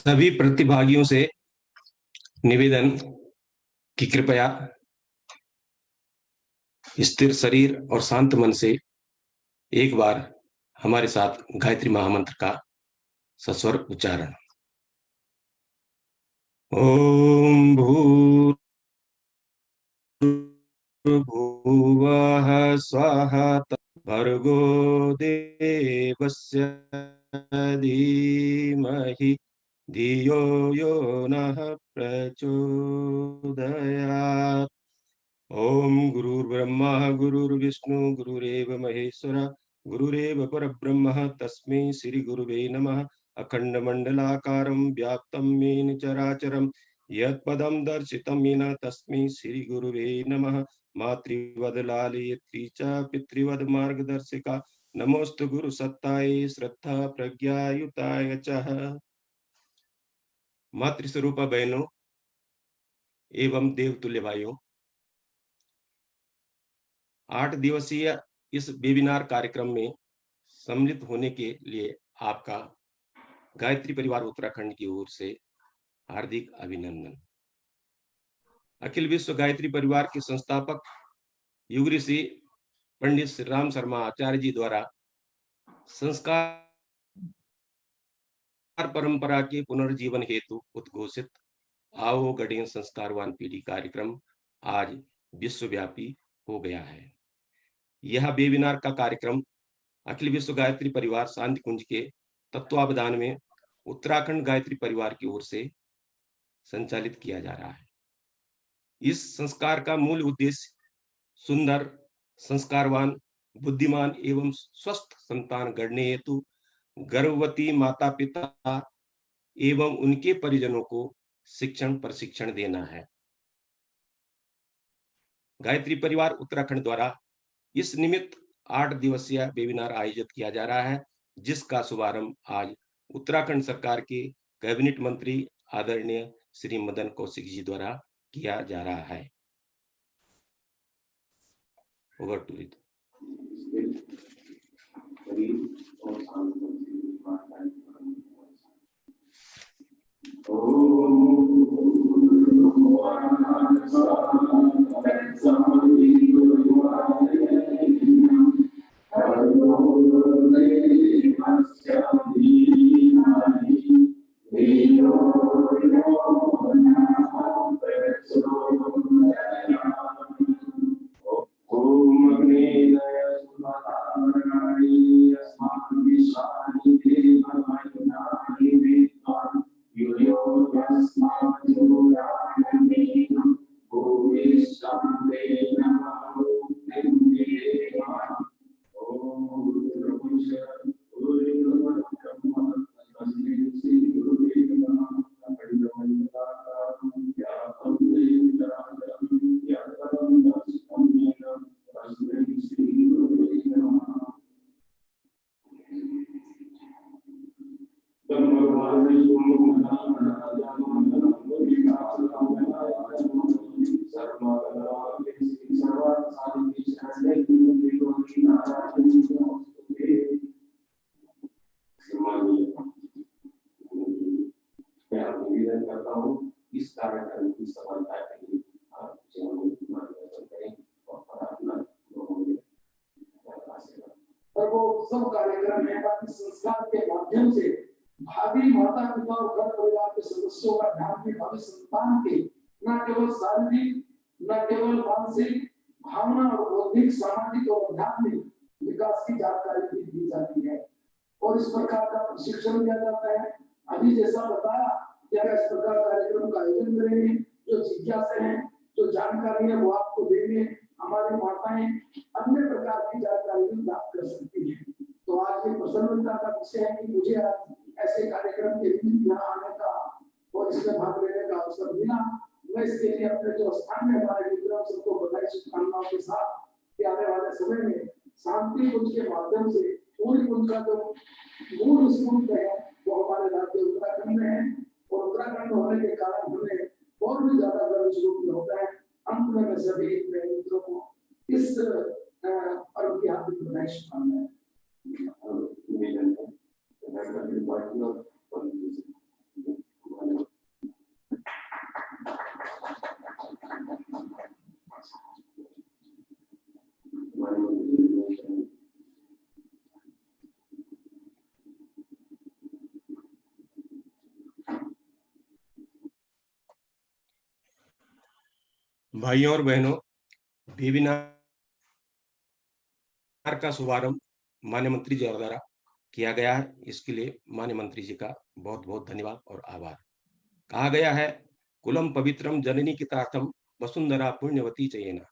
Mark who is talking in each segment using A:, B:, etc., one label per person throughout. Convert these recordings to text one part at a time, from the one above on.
A: सभी प्रतिभागियों से निवेदन कि कृपया स्थिर शरीर और शांत मन से एक बार हमारे साथ गायत्री महामंत्र का सस्वर उच्चारण। ओम भूर्भुवः स्वः भर्गो देवस्य धीमहि धियो यो नः प्रचोदयात्। ओम गुरुर्ब्रह्मा गुरुर्विष्णु गुरुरेव महेश्वर गुरुरेव परब्रह्म तस्मै श्री गुरुवे नमः। अखंड मंडलाकारं व्याप्तं येन चराचरं यत्पदं दर्शितं येन तस्मै श्री गुरुवे नमः। मातृवद लालयित्री च पितृवद मार्गदर्शिका नमोस्तु गुरु सत्ताय श्रद्धा प्रज्ञायुताय च। मातृस्वरूपा बहनों एवं देवतुल्य भाइयों, 8 दिवसीय इस वेबिनार कार्यक्रम में सम्मिलित होने के लिए आपका गायत्री परिवार उत्तराखंड की ओर से हार्दिक अभिनंदन। अखिल विश्व गायत्री परिवार के संस्थापक युग ऋषि पंडित श्री राम शर्मा आचार्य जी द्वारा संस्कार परंपरा के पुनर्जीवन हेतु उद्घोषित आओ गढ़ें संस्कारवान पीढ़ी कार्यक्रम आज विश्वव्यापी हो गया है। यह वेबिनार का कार्यक्रम अखिल विश्व गायत्री परिवार शांति कुंज के तत्वावधान में उत्तराखंड गायत्री परिवार की ओर से संचालित किया जा रहा है। इस संस्कार का मूल उद्देश्य सुंदर, संस्कारवान, बुद्धिमान एवं स्वस्थ संतान गढ़ने हेतु गर्भवती माता पिता एवं उनके परिजनों को शिक्षण प्रशिक्षण देना है। गायत्री परिवार उत्तराखंड द्वारा इस निमित्त 8 दिवसीय वेबिनार आयोजित किया जा रहा है, जिसका शुभारंभ आज उत्तराखंड सरकार के कैबिनेट मंत्री आदरणीय श्री मदन कौशिक जी द्वारा किया जा रहा है। Over to it. इस कार्यक्रम की सफलता के लिए आप मार्गदर्शन करें और अपना और वो सब कार्यक्रम है बाकी संस्कार के माध्यम से भावी माता पिता और घर परिवार के सदस्यों का ध्यान भी भावी संतान के न केवल शारीरिक न केवल मानसिक भावना और बौद्धिक सामाजिक और आध्यात्मिक विकास की जानकारी भी दी जाती है और इस प्रकार का प्रशिक्षण दिया जाता है। अभी जैसा बताया क्या इस प्रकार कार्यक्रम का आयोजन करेंगे, जो जिज्ञासा है जो जानकारी है वो आपको देंगे। हमारी माताएं अन्य प्रकार की जानकारी भी प्राप्त कर सकती है। तो आज ये प्रसन्नता का विषय है कि मुझे ऐसे कार्यक्रम के लिए यहाँ आने का और इसमें भाग लेने का अवसर मिला। मैं इसके लिए अपने जो स्थान में हमारे मित्रों सबको बधाई शुभकामनाओं के साथ कि आने वाले समय में शांति कुंज के माध्यम से पूरी कुंज का जो मूल स्कूल है वो हमारे राज्य उत्तराखंड में है और उत्तराखंड होने के कारण हमें और भी ज्यादा गर्व स्वरूप होता है। अंत में मैं सभी मेरे मित्रों को इस पर्व की हार्दिक बधाई शुभकामनाएं।
B: भाइयों और बहनों, वेबिनार का शुभारंभ माननीय मंत्री जी द्वारा किया गया है। इसके लिए माननीय मंत्री जी का बहुत बहुत धन्यवाद और आभार। कहा गया है, कुलम पवित्रम जननी कितार्थम वसुंधरा पुण्यवती चयेना।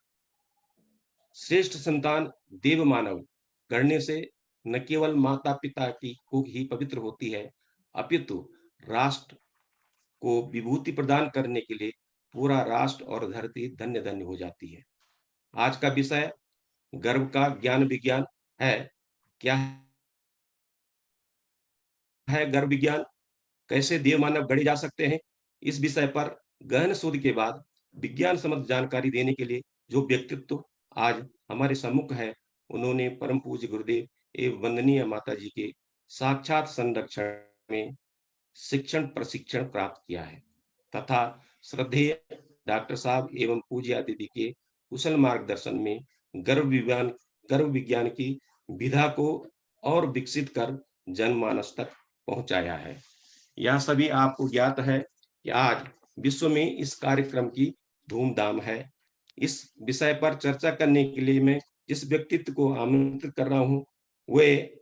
B: श्रेष्ठ संतान देव मानव करने से न केवल माता पिता की को ही पवित्र होती है, अपितु राष्ट्र को विभूति प्रदान करने के लिए पूरा राष्ट्र और धरती धन्य धन्य हो जाती है। आज का विषय गर्भ का ज्ञान विज्ञान है। क्या है गर्भ विज्ञान, कैसे देव मानव गढ़े जा सकते हैं, इस विषय पर गहन शोध के बाद विज्ञान सम्मत जानकारी देने के लिए जो व्यक्तित्व आज हमारे सम्मुख है, उन्होंने परम पूज्य गुरुदेव एवं वंदनीय माता जी के साक्षात संरक्षण में शिक्षण प्रशिक्षण प्राप्त किया है तथा श्रद्धेय डॉक्टर साहब एवं पूज्य दीदी के कुशल मार्गदर्शन में गर्भ विज्ञान की विधा को और विकसित कर जनमानस तक पहुंचाया है। यह सभी आपको ज्ञात है कि आज विश्व में इस कार्यक्रम की धूमधाम है। इस विषय पर चर्चा करने के लिए मैं जिस व्यक्तित्व को आमंत्रित कर रहा हूं, वे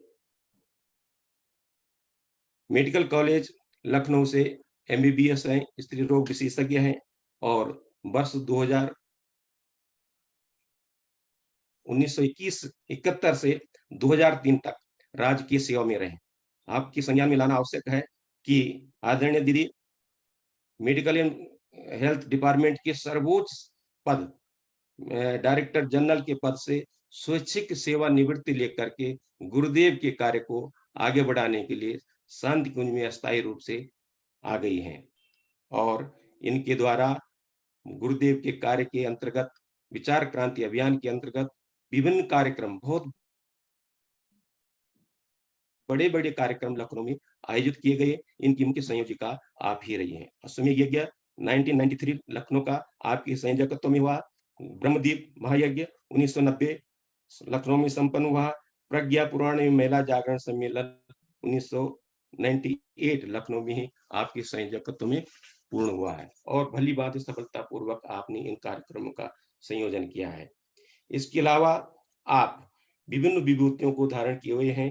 B: मेडिकल कॉलेज लखनऊ से एमबीबीएस हैं, स्त्री रोग विशेषज्ञ हैं और वर्ष 1971 से 2003 तक राजकीय सेवा में रहे। आपकी संज्ञान में लाना आवश्यक है कि आदरणीय दीदी मेडिकल एंड हेल्थ डिपार्टमेंट के सर्वोच्च पद डायरेक्टर जनरल के पद से स्वैच्छिक सेवा निवृत्ति लेकर के गुरुदेव के कार्य को आगे बढ़ाने के लिए शांति कुंज में अस्थायी रूप से आ गई हैं और इनके द्वारा गुरुदेव के कार्य के अंतर्गत विचार क्रांति अभियान के अंतर्गत विभिन्न कार्यक्रम, बहुत बड़े बड़े कार्यक्रम लखनऊ में आयोजित किए गए। इनकी मुख्य संयोजिका आप ही रही हैं। अश्वमेध यज्ञ 1993 लखनऊ का आपके संयोजकत्व में हुआ। ब्रह्मदीप महायज्ञ 1990 लखनऊ में संपन्न हुआ। प्रज्ञा पुराण में महिला जागरण सम्मेलन 1998 लखनऊ में ही आपके संयोजकत्व में पूर्ण हुआ है और भली बात सफलता पूर्वक आपने इन कार्यक्रमों का संयोजन किया है। इसके अलावा आप विभिन्न विभूतियों को धारण किए हुए हैं।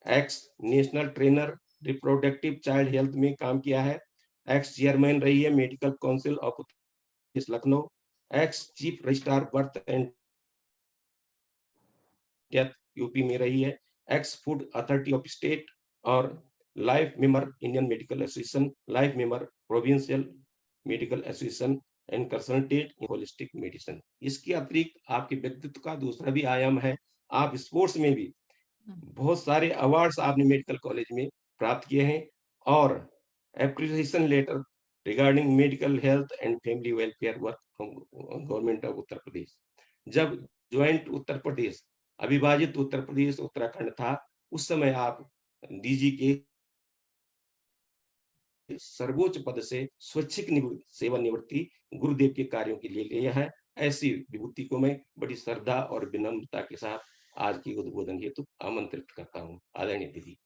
B: Ex national trainer reproductive child health में काम किया है। एक्स चेयरमैन रही है medical council of Lucknow. Ex chief registrar birth and death UP में रही है। Ex food authority of state और life member Indian medical association, life member provincial medical association and consultant in holistic medicine. इसके अतिरिक्त आपके व्यक्तित्व का दूसरा भी आयाम है। आप स्पोर्ट्स में भी बहुत सारे अवार्ड्स आपने मेडिकल कॉलेज में प्राप्त किए हैं और appreciation letter regarding medical health and family welfare work from government of Uttar Pradesh. जब ज्वाइंट उत्तर प्रदेश, अविभाजित उत्तर प्रदेश उत्तराखंड था, उस समय आप डीजी के सर्वोच्च पद से स्वैच्छिक सेवानिवृत्ति गुरुदेव के कार्यों के लिए लिया है। ऐसी विभूति को मैं बड़ी श्रद्धा और विनम्रता के साथ आज की उद्बोधन हेतु आमंत्रित करता हूँ। आदरणीय दीदी।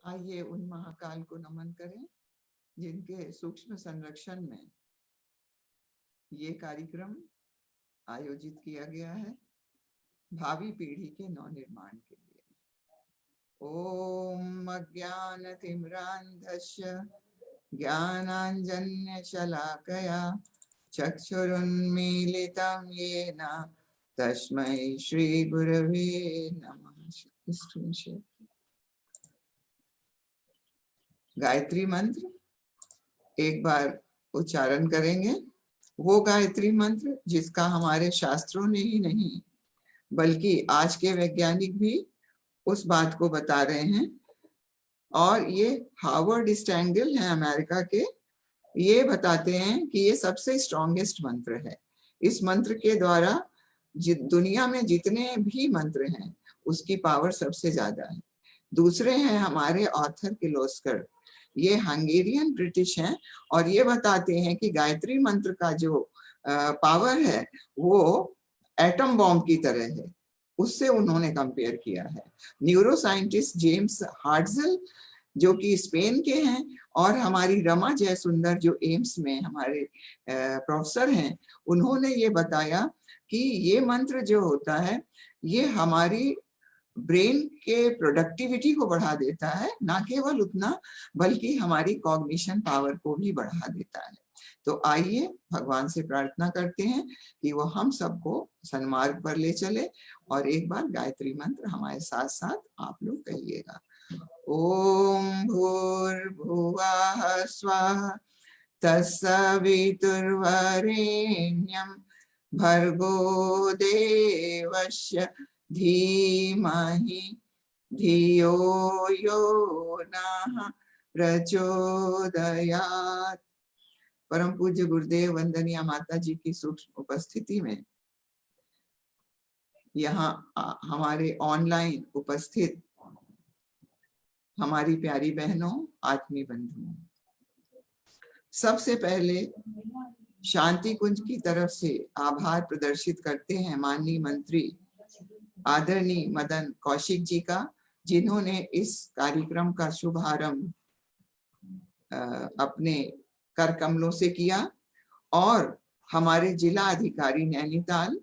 C: आइए उन महाकाल को नमन करें जिनके सूक्ष्म संरक्षण में ये कार्यक्रम आयोजित किया गया है भावी पीढ़ी के नवनिर्माण के लिए। ओम अज्ञानतिमिरान्धस्य ज्ञानाञ्जनशलाकया चक्षुरुन्मीलितं येन तस्मै श्रीगुरवे नमः। गायत्री मंत्र एक बार उच्चारण करेंगे। वो गायत्री मंत्र जिसका हमारे शास्त्रों ने ही नहीं बल्कि आज के वैज्ञानिक भी उस बात को बता रहे हैं और ये हार्वर्ड स्टैंगल हैं अमेरिका के, ये बताते हैं कि ये सबसे स्ट्रॉन्गेस्ट मंत्र है। इस मंत्र के द्वारा दुनिया में जितने भी मंत्र हैं उसकी पावर सबसे ज्यादा है। दूसरे हैं हमारे ऑथर किर्लोस्कर, ये हंगेरियन ब्रिटिश हैं और ये बताते हैं कि गायत्री मंत्र का जो पावर है वो एटम बॉम्ब की तरह है, उससे उन्होंने कंपेयर किया है। न्यूरो साइंटिस्ट जेम्स हार्ट्जल जो कि स्पेन के हैं, और हमारी रमा जयसुंदर जो एम्स में हमारे प्रोफेसर हैं, उन्होंने ये बताया कि ये मंत्र जो होता है ये हमारी ब्रेन के प्रोडक्टिविटी को बढ़ा देता है, ना केवल उतना बल्कि हमारी कॉग्निशन पावर को भी बढ़ा देता है। तो आइए भगवान से प्रार्थना करते हैं कि वो हम सबको सन्मार्ग पर ले चले, और एक बार गायत्री मंत्र हमारे साथ साथ आप लोग कहिएगा। ओम भूर्भुवः स्वः तत्सवितुर्वरेण्यं भर्गो देवस्य धीमहि धियो यो नः प्रचोदयात्। परम पूज्य गुरुदेव वंदनीय माता जी की सूक्ष्म उपस्थिति में यहाँ हमारे ऑनलाइन उपस्थित हमारी प्यारी बहनों, आत्मीय बंधुओं, सबसे पहले शांति कुंज की तरफ से आभार प्रदर्शित करते हैं माननीय मंत्री आदरणीय मदन कौशिक जी का, जिन्होंने इस कार्यक्रम का शुभारंभ अपने कर कमलों से किया, और हमारे जिला अधिकारी नैनीताल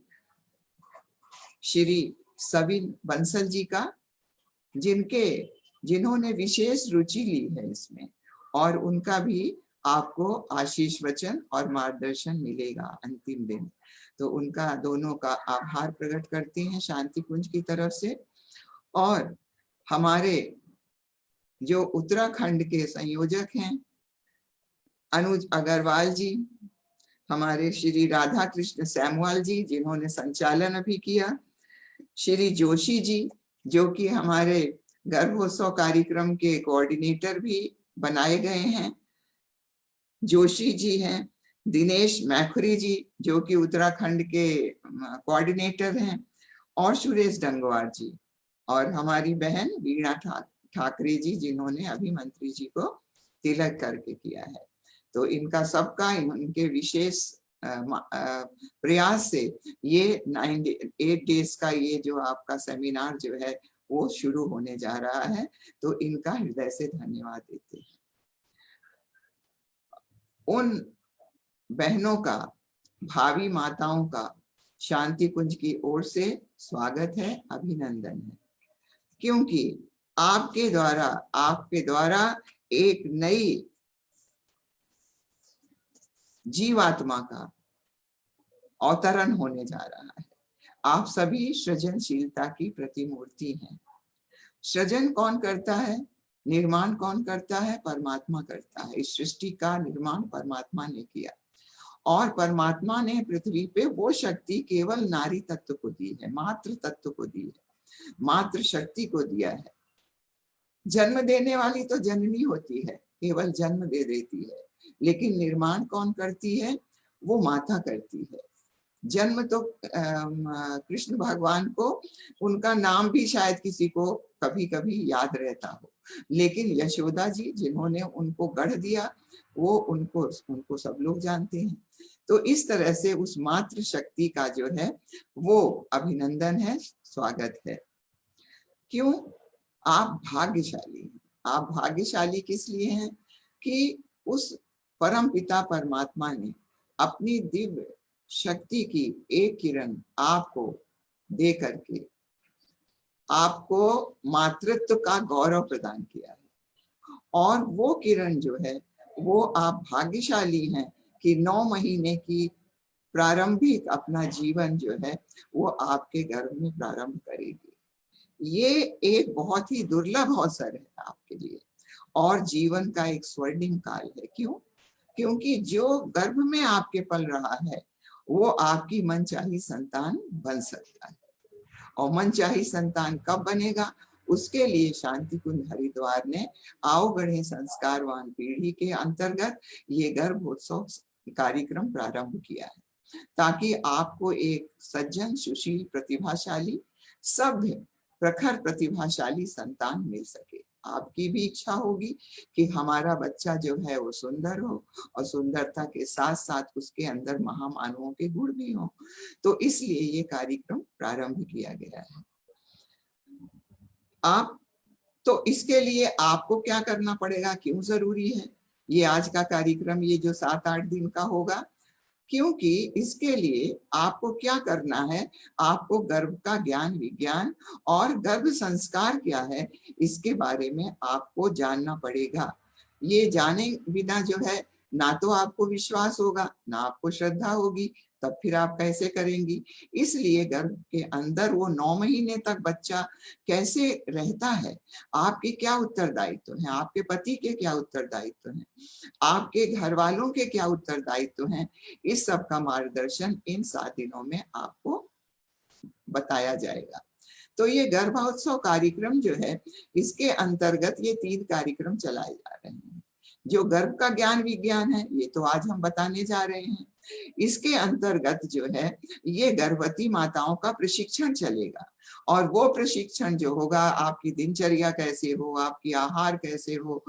C: श्री सविन बंसल जी का, जिन्होंने विशेष रुचि ली है इसमें, और उनका भी आपको आशीष वचन और मार्गदर्शन मिलेगा अंतिम दिन। तो उनका दोनों का आभार प्रकट करते हैं शांति कुंज की तरफ से। और हमारे जो उत्तराखंड के संयोजक हैं अनुज अग्रवाल जी, हमारे श्री राधा कृष्ण सैमुअल जी जिन्होंने संचालन अभी किया, श्री जोशी जी जो कि हमारे गर्भोत्सव कार्यक्रम के कोऑर्डिनेटर भी बनाए गए हैं, जोशी जी हैं, दिनेश मैखुरी जी जो कि उत्तराखंड के कोऑर्डिनेटर हैं, और सुरेश डंगवार जी, और हमारी बहन वीणा ठाकरे जी जिन्होंने अभी मंत्री जी को तिलक करके किया है। तो इनका सबका इनके विशेष प्रयास से ये 8 डेज का ये जो आपका सेमिनार जो है वो शुरू होने जा रहा है। तो इनका हृदय से धन्यवाद देते हैं। उन बहनों का, भावी माताओं का शांति कुंज की ओर से स्वागत है, अभिनंदन है, क्योंकि आपके द्वारा एक नई जीवात्मा का अवतरण होने जा रहा है। आप सभी सृजनशीलता की प्रतिमूर्ति हैं। सृजन कौन करता है, निर्माण कौन करता है? परमात्मा करता है। इस सृष्टि का निर्माण परमात्मा ने किया, और परमात्मा ने पृथ्वी पे वो शक्ति केवल नारी तत्व को दी है, मातृ तत्व को दी है, मातृ शक्ति को दिया है। जन्म देने वाली तो जननी होती है, केवल जन्म दे देती है, लेकिन निर्माण कौन करती है? वो माता करती है। जन्म तो कृष्ण भगवान को, उनका नाम भी शायद किसी को कभी कभी याद रहता हो, लेकिन यशोदा जी जिन्होंने उनको गढ़ दिया वो उनको सब लोग जानते हैं। तो इस तरह से उस मातृ शक्ति का जो है वो अभिनंदन है, स्वागत है। क्यों? आप भाग्यशाली हैं। आप भाग्यशाली किस लिए हैं? कि उस परम पिता परमात्मा ने अपनी दिव्य शक्ति की एक किरण आपको दे करके आपको मातृत्व का गौरव प्रदान किया है। और वो किरण जो है वो आप भाग्यशाली हैं कि 9 महीने की प्रारंभिक अपना जीवन जो है वो आपके गर्भ में प्रारंभ करेगी। ये एक बहुत ही दुर्लभ अवसर है आपके लिए, और जीवन का एक स्वर्णिम काल है। क्यों? क्योंकि जो गर्भ में आपके पल रहा है वो आपकी मनचाही संतान बन सकता है। और मनचाही संतान कब बनेगा? उसके लिए शांति कुंज हरिद्वार ने आओ बढ़े संस्कारवान पीढ़ी के अंतर्गत ये गर्भोत्सव कार्यक्रम प्रारंभ किया है, ताकि आपको एक सज्जन, सुशील, प्रतिभाशाली, सभ्य, प्रखर प्रतिभाशाली संतान मिल सके। आपकी भी इच्छा होगी कि हमारा बच्चा जो है वो सुंदर हो, और सुंदरता के साथ साथ उसके अंदर महामानवों के गुण भी हो। तो इसलिए ये कार्यक्रम प्रारंभ किया गया है। आप तो इसके लिए आपको क्या करना पड़ेगा, क्यों जरूरी है ये आज का कार्यक्रम, ये जो 7-8 दिन का होगा? क्योंकि इसके लिए आपको क्या करना है, आपको गर्भ का ज्ञान विज्ञान और गर्भ संस्कार क्या है इसके बारे में आपको जानना पड़ेगा। ये जाने बिना जो है ना तो आपको विश्वास होगा, ना आपको श्रद्धा होगी, तब फिर आप कैसे करेंगी? इसलिए गर्भ के अंदर वो 9 महीने तक बच्चा कैसे रहता है, आपके क्या उत्तरदायित्व हैं, आपके पति के क्या उत्तरदायित्व हैं, आपके घर वालों के क्या उत्तरदायित्व हैं, इस सब का मार्गदर्शन इन 7 दिनों में आपको बताया जाएगा। तो ये गर्भोत्सव कार्यक्रम जो है, इसके अंतर्गत ये 3 कार्यक्रम चलाए जा रहे हैं। जो गर्भ का ज्ञान विज्ञान है, ये तो आज हम बताने जा रहे हैं। इसके अंतर्गत जो है, ये गर्भवती माताओं का प्रशिक्षण चलेगा, और वो प्रशिक्षण जो होगा, आपकी दिनचर्या कैसे हो, आपकी आहार कैसे हो,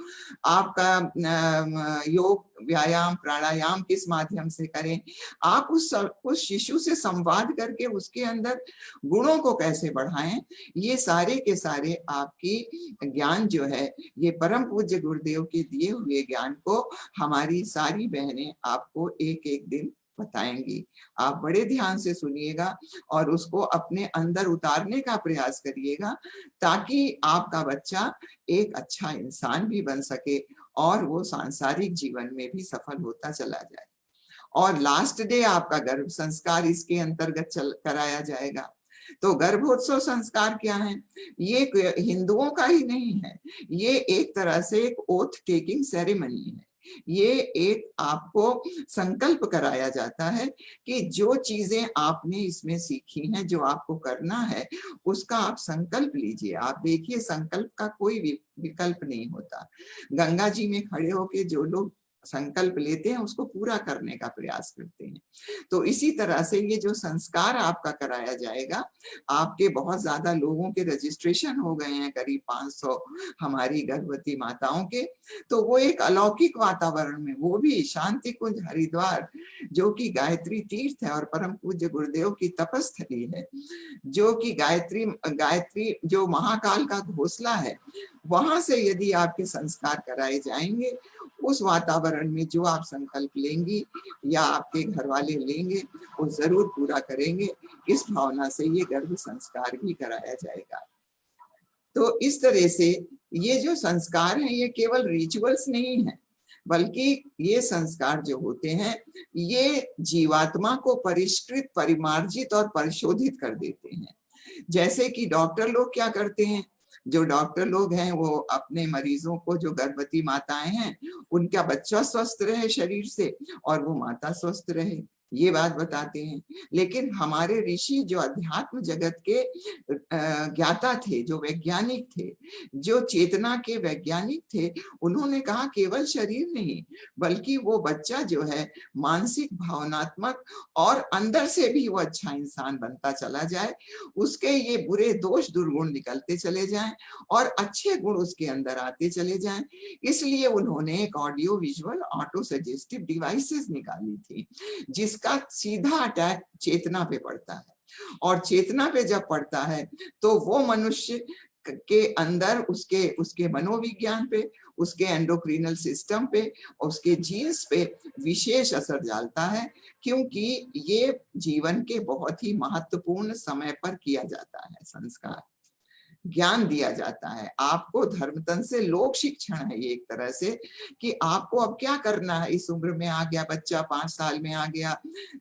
C: आपका योग व्यायाम प्राणायाम किस माध्यम से करें, आप उस शिशु से संवाद करके उसके अंदर गुणों को कैसे बढ़ाएं, ये सारे के सारे आपकी ज्ञान जो है, ये परम पूज्य गुरुदेव के दिए हुए ज्ञान को हमारी सारी बहनें आपको एक एक दिन बताएंगी। आप बड़े ध्यान से सुनिएगा और उसको अपने अंदर उतारने का प्रयास करिएगा, ताकि आपका बच्चा एक अच्छा इंसान भी बन सके और वो सांसारिक जीवन में भी सफल होता चला जाए। और लास्ट डे आपका गर्भ संस्कार इसके अंतर्गत कराया जाएगा। तो गर्भोत्सव संस्कार क्या है? ये हिंदुओं का ही नहीं है, ये एक तरह से एक ओथ टेकिंग सेरेमनी है। ये एक आपको संकल्प कराया जाता है कि जो चीजें आपने इसमें सीखी हैं, जो आपको करना है, उसका आप संकल्प लीजिए। आप देखिए, संकल्प का कोई विकल्प नहीं होता। गंगा जी में खड़े होके जो लोग संकल्प लेते हैं, उसको पूरा करने का प्रयास करते हैं। तो इसी तरह से ये जो संस्कार आपका कराया जाएगा, आपके बहुत ज्यादा लोगों के रजिस्ट्रेशन हो गए हैं, करीब 500 हमारी गर्भवती माताओं के। तो वो एक अलौकिक वातावरण में, वो भी शांति कुंज हरिद्वार, जो कि गायत्री तीर्थ है और परम पूज्य गुरुदेव की तपस्थली है, जो कि गायत्री जो महाकाल का घोंसला है, वहां से यदि आपके संस्कार कराए जाएंगे, उस वातावरण में जो आप संकल्प लेंगी या आपके घर वाले लेंगे, वो जरूर पूरा करेंगे। इस भावना से ये गर्भ संस्कार भी कराया जाएगा। तो इस तरह से ये जो संस्कार हैं, ये केवल रिचुअल्स नहीं है, बल्कि ये संस्कार जो होते हैं, ये जीवात्मा को परिष्कृत, परिमार्जित और परिशोधित कर देते हैं। जैसे कि डॉक्टर लोग क्या करते हैं, जो डॉक्टर लोग हैं वो अपने मरीजों को, जो गर्भवती माताएं हैं, उनका बच्चा स्वस्थ रहे शरीर से और वो माता स्वस्थ रहे, ये बात बताते हैं। लेकिन हमारे ऋषि जो अध्यात्म जगत के ज्ञाता थे, जो वैज्ञानिक थे, जो चेतना के वैज्ञानिक थे, उन्होंने कहा केवल शरीर नहीं, बल्कि वो बच्चा जो है मानसिक, भावनात्मक और अंदर से भी वो अच्छा इंसान बनता चला जाए, उसके ये बुरे दोष दुर्गुण निकलते चले जाएं और अच्छे गुण उसके अंदर आते चले जाएं। इसलिए उन्होंने एक audio visual auto suggestive devices निकाली थी, जिसका सीधा अटैक चेतना पे पड़ता है, और चेतना पे जब पड़ता है तो वो मनुष्य के अंदर उसके मनोविज्ञान पे, उसके एंडोक्रिनल सिस्टम पे, उसके जीन्स पे विशेष असर डालता है, क्योंकि ये जीवन के बहुत ही महत्वपूर्ण समय पर किया जाता है। संस्कार ज्ञान दिया जाता है आपको, धर्मतन से लोक शिक्षण है ये एक तरह से, कि आपको अब क्या करना है। इस उम्र में आ गया बच्चा, 5 साल में आ गया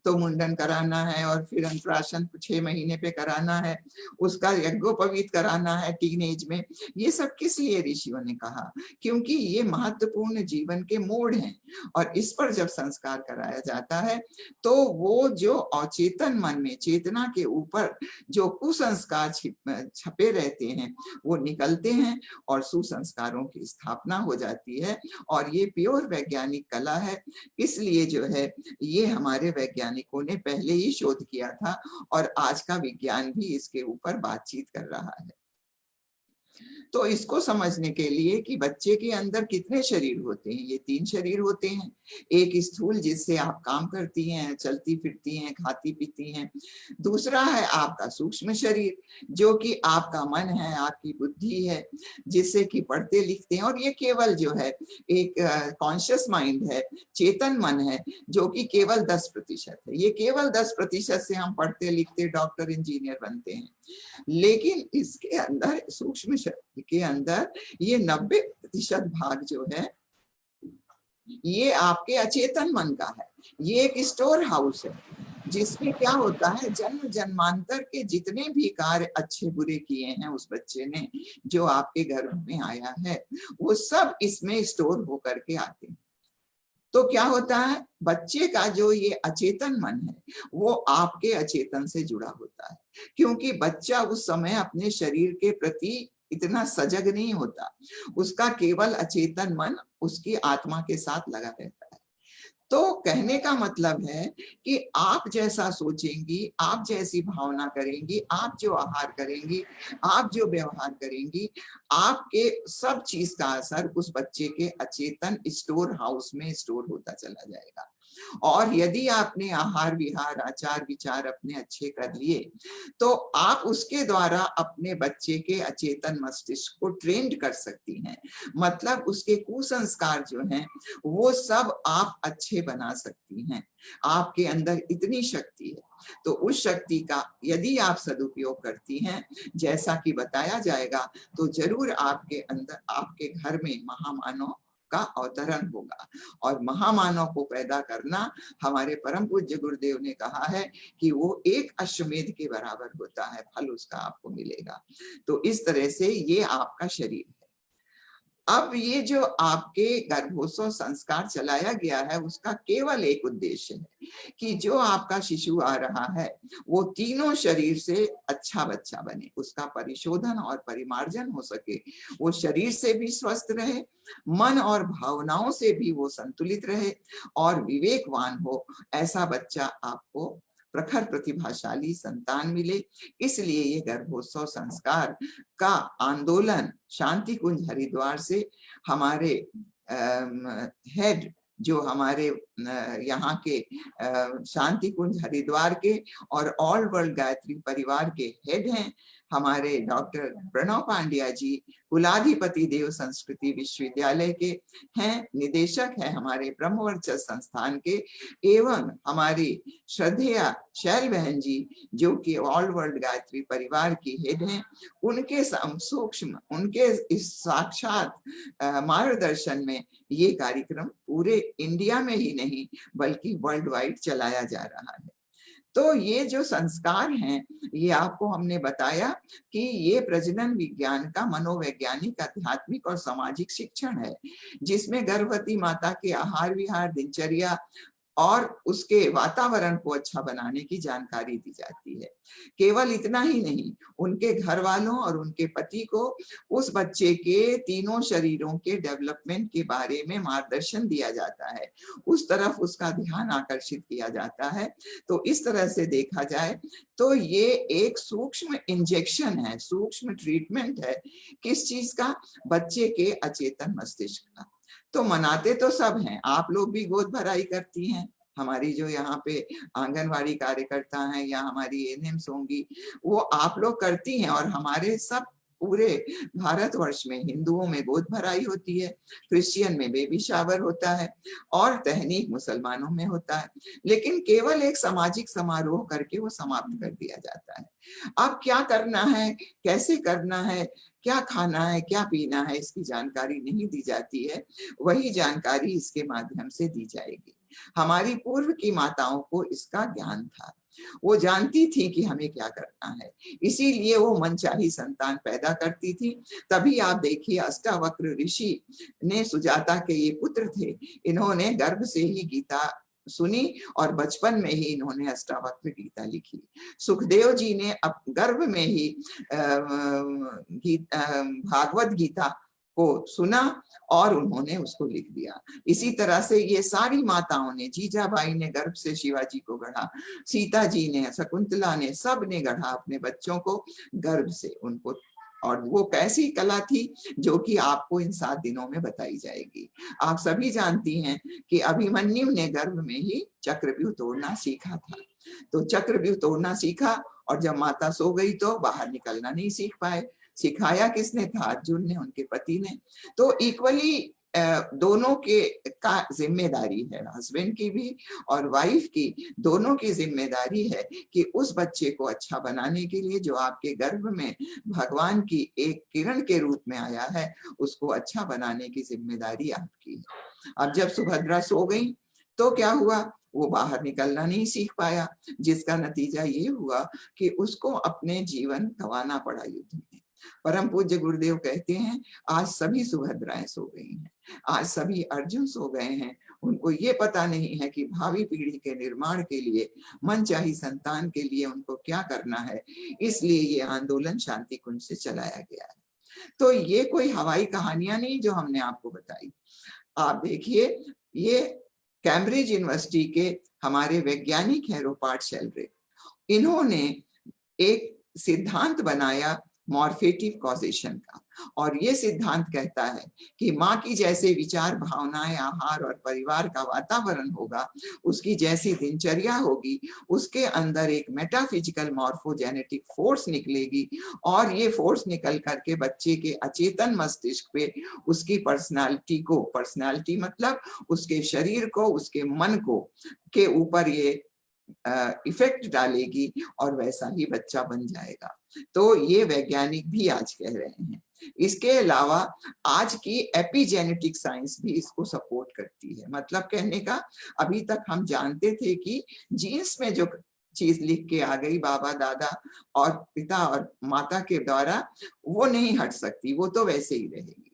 C: तो मुंडन कराना है, और फिर अंतराशन 6 महीने पे कराना है, उसका यज्ञोपवीत कराना है टीनेज में। ये सब किस लिए ऋषियों ने कहा? क्योंकि ये महत्वपूर्ण जीवन के मोड़ हैं, और इस पर जब संस्कार कराया जाता है तो वो जो अचेतन मन में, चेतना के ऊपर जो कुसंस्कार छपे रहते हैं, वो निकलते हैं और सुसंस्कारों की स्थापना हो जाती है। और ये प्योर वैज्ञानिक कला है, इसलिए जो है ये हमारे वैज्ञानिकों ने पहले ही शोध किया था, और आज का विज्ञान भी इसके ऊपर बातचीत कर रहा है। तो इसको समझने के लिए कि बच्चे के अंदर कितने शरीर होते हैं, ये 3 शरीर होते हैं। एक स्थूल जिससे आप काम करती हैं, चलती फिरती हैं, खाती पीती हैं। दूसरा है आपका सूक्ष्म शरीर जो कि आपका मन है, आपकी बुद्धि है, जिससे कि पढ़ते लिखते हैं। और ये केवल जो है एक कॉन्शियस माइंड है, चेतन मन है, जो कि केवल 10% है। ये केवल 10% से हम पढ़ते लिखते डॉक्टर इंजीनियर बनते हैं। लेकिन इसके अंदर सूक्ष्म शरीर के अंदर ये 90% भाग जो है ये आपके अचेतन मन का है। ये एक स्टोर हाउस है जिसमें क्या होता है, जन्म जन्मांतर के जितने भी कार्य अच्छे बुरे किए हैं उस बच्चे ने, जो आपके गर्भ में आया है, वो सब इसमें स्टोर होकर के आते हैं। तो क्या होता है, बच्चे का जो ये अचेतन मन है वो आपके अचेतन से जुड़ा होता है, क्योंकि बच्चा उस समय अपने शरीर के प्रति इतना सजग नहीं होता। उसका केवल अचेतन मन उसकी आत्मा के साथ लगा रहता है। तो कहने का मतलब है कि आप जैसा सोचेंगी, आप जैसी भावना करेंगी, आप जो आहार करेंगी, आप जो व्यवहार करेंगी, आपके सब चीज का असर उस बच्चे के अचेतन स्टोर हाउस में स्टोर होता चला जाएगा। और यदि आपने आहार विहार आचार विचार अपने अच्छे कर लिए तो आप उसके द्वारा अपने बच्चे के अचेतन मस्तिष्क को ट्रेंड कर सकती हैं। मतलब उसके कुसंस्कार जो हैं वो सब आप अच्छे बना सकती हैं। आपके अंदर इतनी शक्ति है। तो उस शक्ति का यदि आप सदुपयोग करती हैं, जैसा कि बताया जाएगा, तो जरूर आपके अंदर, आपके घर में महामानव का अवतरण होगा। और महामानव को पैदा करना, हमारे परम पूज्य गुरुदेव ने कहा है कि वो एक अश्वमेध के बराबर होता है, फल उसका आपको मिलेगा। तो इस तरह से ये आपका शरीर है। अब ये जो आपके गर्भोत्सव संस्कार चलाया गया है उसका केवल एक उद्देश्य है कि जो आपका शिशु आ रहा है वो तीनों शरीर से अच्छा बच्चा बने, उसका परिशोधन और परिमार्जन हो सके, वो शरीर से भी स्वस्थ रहे, मन और भावनाओं से भी वो संतुलित रहे और विवेकवान हो। ऐसा बच्चा आपको प्रखर प्रतिभाशाली संतान मिले। इसलिए ये गर्भोत्सव संस्कार का आंदोलन शांति कुंज हरिद्वार से हमारे हेड, जो हमारे यहाँ के शांति कुंज हरिद्वार के और ऑल वर्ल्ड गायत्री परिवार के हेड हैं, हमारे डॉक्टर प्रणव पांड्या जी, कुलाधिपति देव संस्कृति विश्वविद्यालय के हैं, निदेशक है हमारे ब्रह्मवर्चस संस्थान के, एवं हमारी श्रद्धेया शैल बहन जी जो कि ऑल वर्ल्ड गायत्री परिवार की हेड हैं। उनके सूक्ष्म, उनके इस साक्षात मार्गदर्शन में ये कार्यक्रम पूरे इंडिया में ही नहीं बल्कि वर्ल्ड वाइड चलाया जा रहा है। तो ये जो संस्कार हैं, ये आपको हमने बताया कि ये प्रजनन विज्ञान का मनोवैज्ञानिक, आध्यात्मिक और सामाजिक शिक्षण है, जिसमें गर्भवती माता के आहार विहार, दिनचर्या और उसके वातावरण को अच्छा बनाने की जानकारी दी जाती है। केवल इतना ही नहीं, उनके घर वालों और उनके पति को उस बच्चे के तीनों शरीरों के डेवलपमेंट के बारे में मार्गदर्शन दिया जाता है, उस तरफ उसका ध्यान आकर्षित किया जाता है। तो इस तरह से देखा जाए तो ये एक सूक्ष्म इंजेक्शन है, सूक्ष्म ट्रीटमेंट है। किस चीज का? बच्चे के अचेतन मस्तिष्क का। तो मनाते तो सब हैं, आप लोग भी गोद भराई करती हैं, हमारी जो यहाँ पे आंगनवाड़ी कार्यकर्ता हैं या हमारी एएनएम्स होंगी वो आप लोग करती हैं। और हमारे सब पूरे भारतवर्ष में हिंदुओं में गोद भराई होती है, क्रिश्चियन में बेबी शावर होता है और तहनीक मुसलमानों में होता है। लेकिन केवल एक सामाजिक समारोह करके वो समाप्त कर दिया जाता है। अब क्या करना है, कैसे करना है, क्या खाना है, क्या पीना है, इसकी जानकारी नहीं दी जाती है। वही जानकारी इसके माध्यम से दी जाएगी। हमारी पूर्व की माताओं को इसका ज्ञान था, वो जानती थी कि हमें क्या करना है, इसीलिए वो मनचाही संतान पैदा करती थी। तभी आप देखिए अष्टावक्र ऋषि ने, सुजाता के ये पुत्र थे, इन्होंने गर्भ से ही गीता सुनी और बचपन में ही इन्होंने अष्टावक्र गीता लिखी। सुखदेव जी ने अब गर्भ में ही भागवत गीता को सुना और उन्होंने उसको लिख दिया। इसी तरह से ये सारी माताओं ने, जीजाबाई ने गर्भ से शिवाजी को गढ़ा, सीता जी ने, शकुंतला ने, सब ने गढ़ा अपने बच्चों को गर्भ से, उनको और वो कैसी कला थी जो कि आपको इन 7 दिनों में बताई जाएगी। आप सभी जानती हैं कि अभिमन्यु ने गर्भ में ही चक्रव्यूह तोड़ना सीखा था। तो चक्रव्यूह तोड़ना सीखा और जब माता सो गई तो बाहर निकलना नहीं सीख पाए। सिखाया किसने था? अर्जुन ने, उनके पति ने। तो इक्वली दोनों के का जिम्मेदारी है, हस्बैंड की भी और वाइफ की, दोनों की जिम्मेदारी है कि उस बच्चे को अच्छा बनाने के लिए जो आपके गर्भ में भगवान की एक किरण के रूप में आया है, उसको अच्छा बनाने की जिम्मेदारी आपकी है। अब जब सुभद्रा सो गई तो क्या हुआ? वो बाहर निकलना नहीं सीख पाया, जिसका नतीजा ये हुआ कि उसको अपने जीवन गंवाना पड़ा युद्ध में। परम पूज्य गुरुदेव कहते हैं आज सभी सुभद्राएं सो गई हैं, आज सभी अर्जुन सो गए हैं। उनको ये पता नहीं है कि भावी पीढ़ी के निर्माण के लिए, मनचाही संतान के लिए उनको क्या करना है। इसलिए ये आंदोलन शांति कुंज से चलाया गया है। तो ये कोई हवाई कहानियां नहीं जो हमने आपको बताई। आप देखिए, ये कैम्ब्रिज यूनिवर्सिटी के हमारे वैज्ञानिक हैं रूपर्ट शेल्ड्रिक, इन्होंने एक सिद्धांत बनाया मॉर्फेटिव कॉजेशन का, और ये सिद्धांत कहता है कि माँ की जैसे विचार, भावनाएं, आहार और परिवार का वातावरण होगा, उसकी जैसी दिनचर्या होगी, उसके अंदर एक मेटाफिजिकल मॉर्फोजेनेटिक फोर्स निकलेगी, और ये फोर्स निकल करके बच्चे के अचेतन मस्तिष्क पे उसकी पर्सनालिटी को, पर्सनालिटी मतलब उसके शरीर को, उसके मन को के ऊपर ये इफेक्ट डालेगी और वैसा ही बच्चा बन जाएगा। तो ये वैज्ञानिक भी आज कह रहे हैं। इसके अलावा आज की एपिजेनेटिक साइंस भी इसको सपोर्ट करती है। मतलब कहने का, अभी तक हम जानते थे कि जीन्स में जो चीज लिख के आ गई बाबा दादा और पिता और माता के द्वारा, वो नहीं हट सकती, वो तो वैसे ही रहेगी।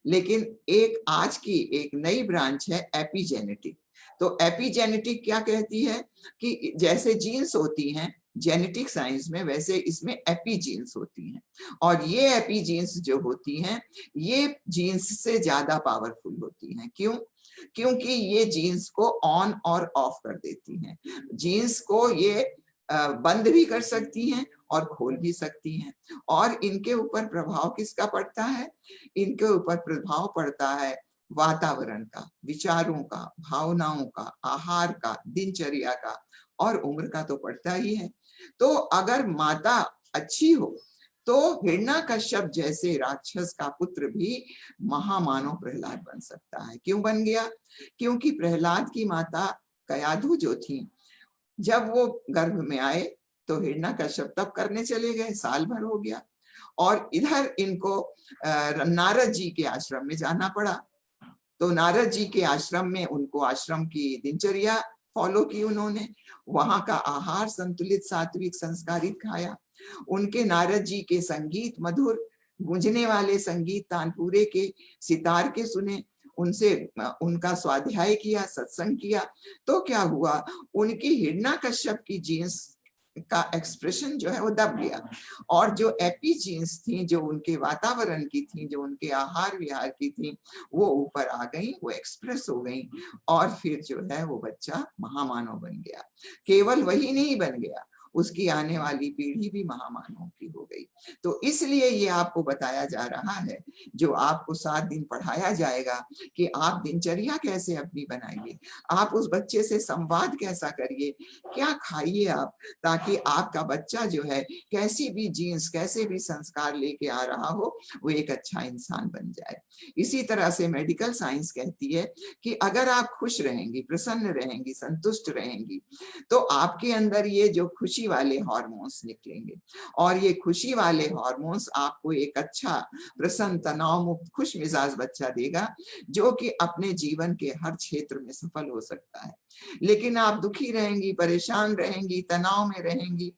C: लेकिन एक आज की एक नई ब्रांच है एपिजेनेटिक। तो एपिजेनेटिक क्या कहती है कि जैसे जीन्स होती हैं जेनेटिक साइंस में, वैसे इसमें एपीजीन्स होती हैं, और ये एपीजीन्स जो होती हैं ये जीन्स से ज्यादा पावरफुल होती हैं। क्यों? क्योंकि ये जीन्स को ऑन और ऑफ कर देती हैं। जीन्स को ये बंद भी कर सकती हैं और खोल भी सकती हैं। और इनके ऊपर प्रभाव किसका पड़ता है? इनके ऊपर प्रभाव पड़ता है वातावरण का, विचारों का, भावनाओं का, आहार का, दिनचर्या का और उम्र का तो पड़ता ही है। तो अगर माता अच्छी हो तो हिरण्यकश्यप जैसे राक्षस का पुत्र भी महामानव प्रहलाद बन सकता है। क्यों बन गया? क्योंकि प्रहलाद की माता कयाधु जो थी, जब वो गर्भ में आए तो हिरण्यकश्यप तप करने चले गए, साल भर हो गया, और इधर इनको नारद जी के आश्रम में जाना पड़ा। तो नारद जी के आश्रम में उनको आश्रम की दिनचर्या फॉलो की उन्होंने, वहां का आहार संतुलित सात्विक संस्कारित खाया। उनके नारद जी के संगीत, मधुर गूंजने वाले संगीत तानपुरे के, सितार के सुने, उनसे उनका स्वाध्याय किया, सत्संग किया। तो क्या हुआ? उनकी हिरण्यकश्यप की जीन्स का एक्सप्रेशन जो है वो दब गया, और जो एपी जीन्स थी, जो उनके वातावरण की थी, जो उनके आहार विहार की थी, वो ऊपर आ गई, वो एक्सप्रेस हो गई, और फिर जो है वो बच्चा महामानव बन गया। केवल वही नहीं बन गया, उसकी आने वाली पीढ़ी भी महामानव की हो गई। तो इसलिए ये आपको बताया जा रहा है, जो आपको 7 दिन पढ़ाया जाएगा कि आप दिनचर्या कैसे अपनी बनाइए, आप उस बच्चे से संवाद कैसा करिए, क्या खाइए आप, ताकि आपका बच्चा जो है कैसी भी जीन्स, कैसे भी संस्कार लेके आ रहा हो, वो एक अच्छा इंसान बन जाए। इसी तरह से मेडिकल साइंस कहती है कि अगर आप खुश रहेंगी, प्रसन्न रहेंगी, संतुष्ट रहेंगी, तो आपके अंदर ये जो खुशी वाले हार्मोन्स निकलेंगे, और ये खुशी वाले हार्मोन्स आपको एक अच्छा, प्रसन्न, तनाव मुक्त, खुश मिजाज बच्चा देगा, जो कि अपने जीवन के हर क्षेत्र में सफल हो सकता है। लेकिन आप दुखी रहेंगी, परेशान रहेंगी, तनाव में रहेंगी,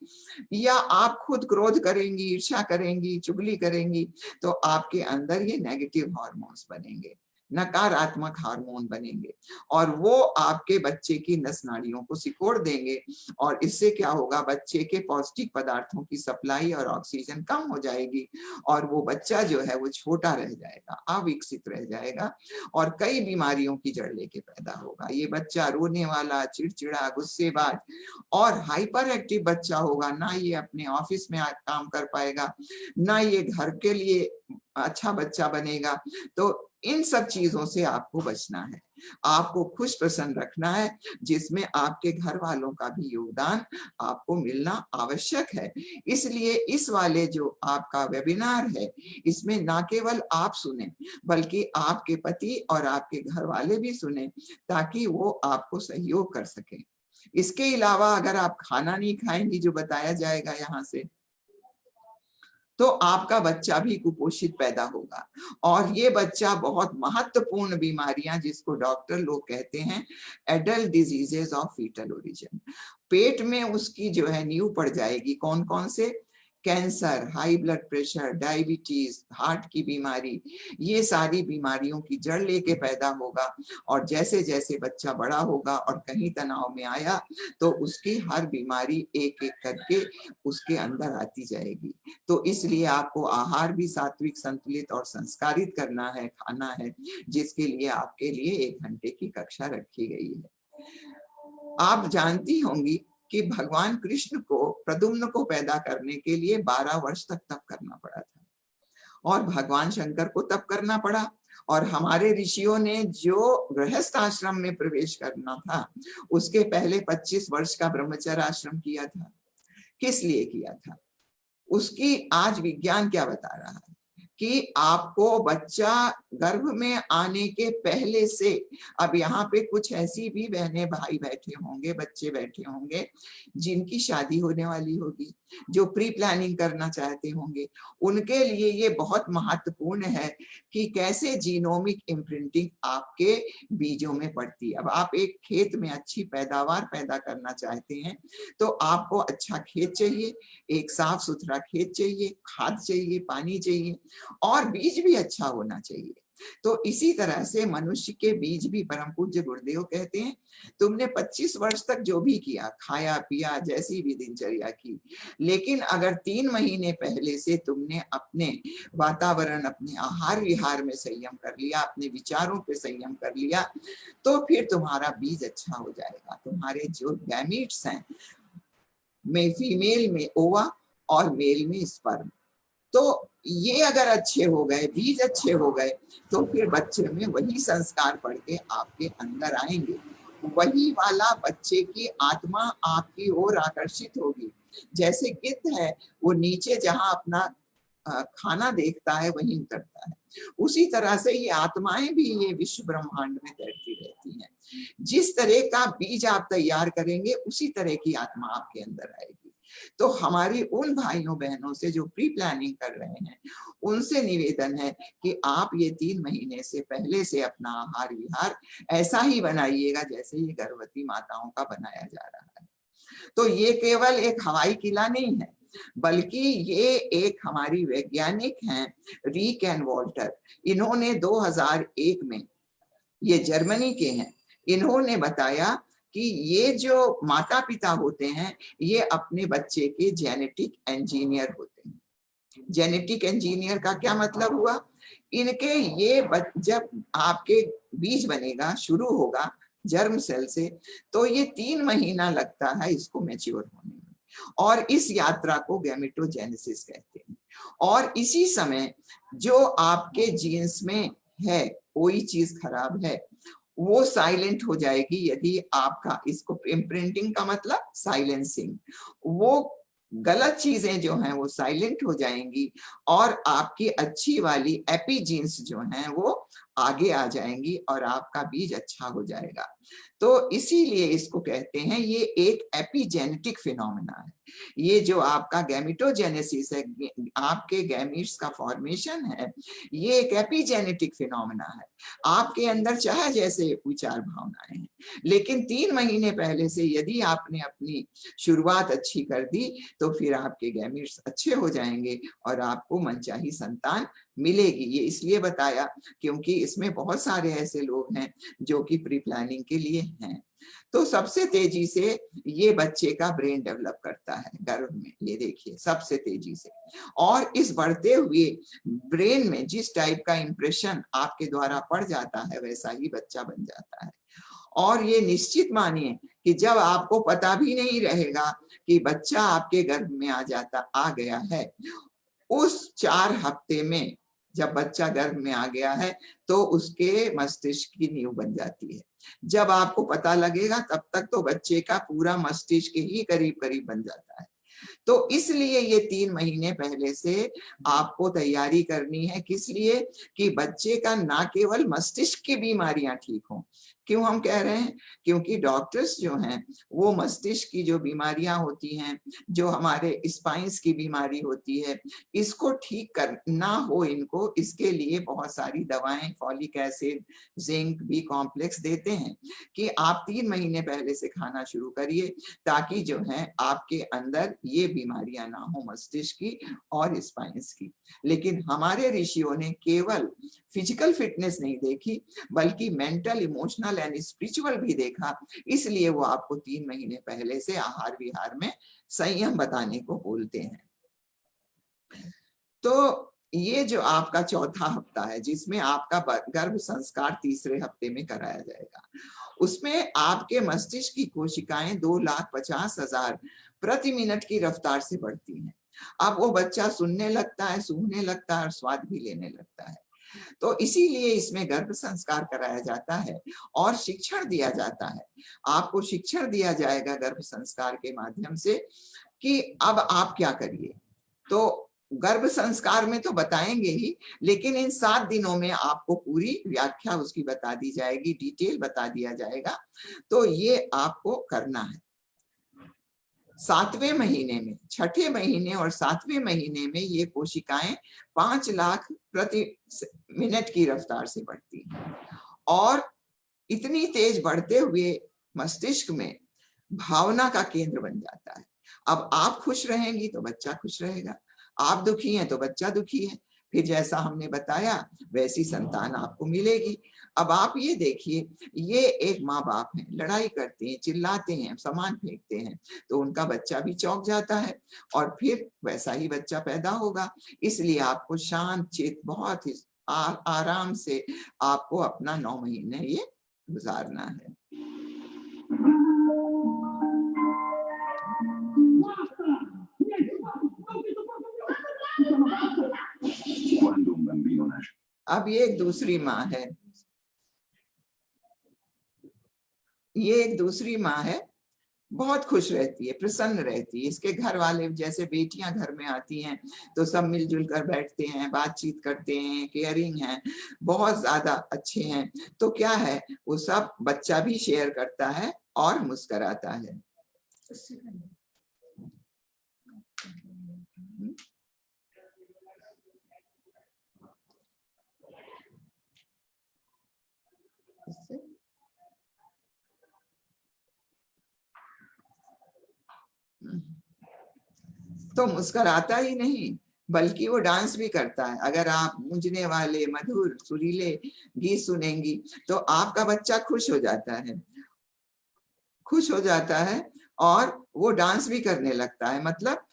C: या आप खुद क्रोध करेंगी, ईर्ष्या करेंगी, चुगली करेंगी, तो आपके अंदर ये नेगेटिव हार्मोन्स बनेंगे। नकारात्मक हार्मोन बनेंगे और वो आपके बच्चे की नस नाड़ियों को सिकोड़ देंगे और इससे क्या होगा, बच्चे के पौष्टिक पदार्थों की सप्लाई और ऑक्सीजन कम हो जाएगी और वो बच्चा जो है वो छोटा रह जाएगा, अविकसित रह जाएगा और कई बीमारियों की जड़ लेके पैदा होगा। ये बच्चा रोने वाला, चिड़चिड़ा, गुस्सेबाज और हाइपर एक्टिव बच्चा होगा, ना ये अपने ऑफिस में काम कर पाएगा, ना ये घर के लिए अच्छा बच्चा बनेगा। तो इन सब चीजों से आपको बचना है, आपको खुश प्रसन्न रखना है, जिसमें आपके घर वालों का भी योगदान आपको मिलना आवश्यक है। इसलिए इस वाले जो आपका वेबिनार है, इसमें ना केवल आप सुने बल्कि आपके पति और आपके घर वाले भी सुने, ताकि वो आपको सहयोग कर सके। इसके अलावा अगर आप खाना नहीं खाएंगी जो बताया जाएगा यहाँ से, तो आपका बच्चा भी कुपोषित पैदा होगा और ये बच्चा बहुत महत्वपूर्ण बीमारियां, जिसको डॉक्टर लोग कहते हैं adult diseases of foetal origin, पेट में उसकी जो है नींव पड़ जाएगी। कौन कौन से? Cancer, high blood pressure, diabetes, heart की बीमारी, ये सारी बीमारियों की जड़ लेके पैदा होगा और जैसे जैसे बच्चा बड़ा होगा और कहीं तनाव में आया तो उसकी हर बीमारी एक एक करके उसके अंदर आती जाएगी। तो इसलिए आपको आहार भी सात्विक, संतुलित और संस्कारित करना है, खाना है, जिसके लिए आपके लिए 1 घंटे की कक्षा रखी गई है। आप जानती होंगी कि भगवान कृष्ण को, प्रद्युम्न को पैदा करने के लिए 12 वर्ष तक तप करना पड़ा था और भगवान शंकर को तप करना पड़ा और हमारे ऋषियों ने जो गृहस्थ आश्रम में प्रवेश करना था उसके पहले 25 वर्ष का ब्रह्मचर्य आश्रम किया था। किस लिए किया था? उसकी आज विज्ञान क्या बता रहा है कि आपको बच्चा गर्भ में आने के पहले से, अब यहाँ पे कुछ ऐसी भी बहनें भाई बैठे होंगे, बच्चे बैठे होंगे जिनकी शादी होने वाली होगी, जो प्री प्लानिंग करना चाहते होंगे, उनके लिए ये बहुत महत्वपूर्ण है कि कैसे जीनोमिक इम्प्रिंटिंग आपके बीजों में पड़ती है। अब आप एक खेत में अच्छी पैदावार पैदा करना चाहते हैं तो आपको अच्छा खेत चाहिए, एक साफ सुथरा खेत चाहिए, खाद चाहिए, पानी चाहिए और बीज भी अच्छा होना चाहिए। तो इसी तरह से मनुष्य के बीज भी, परम पूज्य गुरुदेव कहते हैं, तुमने 25 वर्ष तक जो भी किया, खाया पिया, जैसी भी दिनचर्या की, लेकिन अगर 3 महीने पहले से तुमने अपने वातावरण, अपने आहार विहार में संयम कर लिया, अपने विचारों पे संयम कर लिया, तो फिर तुम्हारा बीज अच्छा हो जाएगा। तुम्हारे जो गैमीट्स हैं, में फीमेल में ओवा और मेल में स्पर्म, तो ये अगर अच्छे हो गए, बीज अच्छे हो गए, तो फिर बच्चे में वही संस्कार पढ़ के आपके अंदर आएंगे, वही वाला बच्चे की आत्मा आपकी ओर आकर्षित होगी। जैसे गिद्ध है, वो नीचे जहां अपना खाना देखता है वहीं उतरता है, उसी तरह से ये आत्माएं भी ये विश्व ब्रह्मांड में तैरती रहती हैं। जिस तरह का बीज आप तैयार करेंगे उसी तरह की आत्मा आपके अंदर आएगी। तो हमारी उन भाइयों बहनों से जो प्री प्लानिंग कर रहे हैं, उनसे निवेदन है कि आप ये 3 महीने से पहले से अपना आहार विहार ऐसा ही बनाइएगा जैसे ये गर्भवती माताओं का बनाया जा रहा है। तो ये केवल एक हवाई किला नहीं है, बल्कि ये एक हमारी वैज्ञानिक हैं रीक एंड वॉल्टर, इन्होंने 2001 में, ये जर्मनी के हैं, इन्होंने बताया कि ये जो माता पिता होते हैं ये अपने बच्चे के जेनेटिक इंजीनियर होते हैं। जेनेटिक इंजीनियर का क्या मतलब हुआ? इनके ये जब आपके बीज बनेगा, शुरू होगा जर्म सेल से, तो ये 3 महीना लगता है इसको मैच्योर होने में और इस यात्रा को गैमेटोजेनेसिस कहते हैं। और इसी समय जो आपके जीन्स में है, कोई चीज खराब है, वो साइलेंट हो जाएगी यदि आपका, इसको इम्प्रिंटिंग का मतलब साइलेंसिंग, वो गलत चीजें जो हैं वो साइलेंट हो जाएंगी और आपकी अच्छी वाली एपीजीन्स जो हैं वो आगे आ जाएंगी और आपका बीज अच्छा हो जाएगा। तो इसीलिए इसको कहते हैं, ये एक एपिजेनेटिक फिनोमेना है। ये जो आपका गैमेटोजेनेसिस है, आपके गैमीट्स का फॉर्मेशन है, ये एक एपिजेनेटिक फिनोमेना है। आपके अंदर चाहे जैसे विचार भावनाएं हैं, लेकिन 3 महीने पहले से यदि आपने अपनी शुरुआत अच्छी कर दी तो फिर आपके गैमीट्स अच्छे हो जाएंगे और आपको मनचाही संतान मिलेगी। ये इसलिए बताया क्योंकि इसमें बहुत सारे ऐसे लोग हैं जो कि प्री प्लानिंग के लिए हैं। तो सबसे तेजी से ये बच्चे का ब्रेन डेवलप करता है गर्भ में, ये देखिए सबसे तेजी से। और इस बढ़ते हुए ब्रेन में जिस टाइप का इंप्रेशन आपके द्वारा पड़ जाता है वैसा ही बच्चा बन जाता है। और ये निश्चित मानिए कि जब आपको पता भी नहीं रहेगा कि बच्चा आपके गर्भ में आ गया है, उस 4 हफ्ते में जब बच्चा गर्भ में आ गया है तो उसके मस्तिष्क की नींव बन जाती है। जब आपको पता लगेगा तब तक तो बच्चे का पूरा मस्तिष्क ही करीब करीब बन जाता है। तो इसलिए ये 3 महीने पहले से आपको तैयारी करनी है। किस लिए? कि बच्चे का ना केवल मस्तिष्क की बीमारियां ठीक हों। क्यों हम कह रहे हैं? क्योंकि डॉक्टर्स जो हैं वो मस्तिष्क की जो बीमारियां होती हैं, जो हमारे स्पाइंस की बीमारी होती है, इसको ठीक करना हो इनको, इसके लिए बहुत सारी दवाएं, folic acid, zinc, B complex देते हैं कि आप 3 महीने पहले से खाना शुरू करिए ताकि जो है आपके अंदर ये बीमारियां ना हो मस्तिष्क की और स्पाइंस की। लेकिन हमारे ऋषियों ने केवल फिजिकल फिटनेस नहीं देखी बल्कि मेंटल, इमोशनल एंड स्पिरिचुअल भी देखा। इसलिए वो आपको 3 महीने पहले से आहार विहार में संयम बताने को बोलते हैं। तो ये जो आपका चौथा हफ्ता है जिसमें आपका गर्भ संस्कार तीसरे हफ्ते में कराया जाएगा, उसमें आपके मस्तिष्क की कोशिकाएं 2,50,000 प्रति मिनट की रफ्तार से बढ़ती हैं। अब वो बच्चा सुनने लगता है, सूंघने लगता है और स्वाद भी लेने लगता है। तो इसीलिए इसमें गर्भ संस्कार कराया जाता है और शिक्षण दिया जाता है। आपको शिक्षण दिया जाएगा गर्भ संस्कार के माध्यम से कि अब आप क्या करिए। तो गर्भ संस्कार में तो बताएंगे ही, लेकिन इन 7 दिनों में आपको पूरी व्याख्या उसकी बता दी जाएगी, डिटेल बता दिया जाएगा। तो ये आपको करना है। 7वें महीने में, 6ठे महीने और 7वें महीने में ये कोशिकाएं 5 लाख प्रति मिनट की रफ्तार से बढ़ती हैं और इतनी तेज बढ़ते हुए मस्तिष्क में भावना का केंद्र बन जाता है। अब आप खुश रहेंगी तो बच्चा खुश रहेगा, आप दुखी हैं तो बच्चा दुखी है। फिर जैसा हमने बताया वैसी संतान आपको मिलेगी। अब आप ये देखिए, ये एक माँ बाप हैं, लड़ाई करते हैं, चिल्लाते हैं, सामान फेंकते हैं, तो उनका बच्चा भी चौंक जाता है और फिर वैसा ही बच्चा पैदा होगा। इसलिए आपको शांत चित बहुत ही आराम से आपको अपना 9 महीने ये गुजारना है। अब ये एक दूसरी माँ है, ये एक दूसरी माँ है, बहुत खुश रहती है, प्रसन्न रहती है। इसके घर वाले, जैसे बेटियां घर में आती हैं तो सब मिलजुल कर बैठते हैं, बातचीत करते हैं, केयरिंग हैं, बहुत ज्यादा अच्छे हैं। तो क्या है, वो सब बच्चा भी शेयर करता है और मुस्कुराता है। तो मुस्कुराता ही नहीं बल्कि वो डांस भी करता है। अगर आप गूंजने वाले मधुर सुरीले गीत सुनेंगी तो आपका बच्चा खुश हो जाता है, खुश हो जाता है और वो डांस भी करने लगता है। मतलब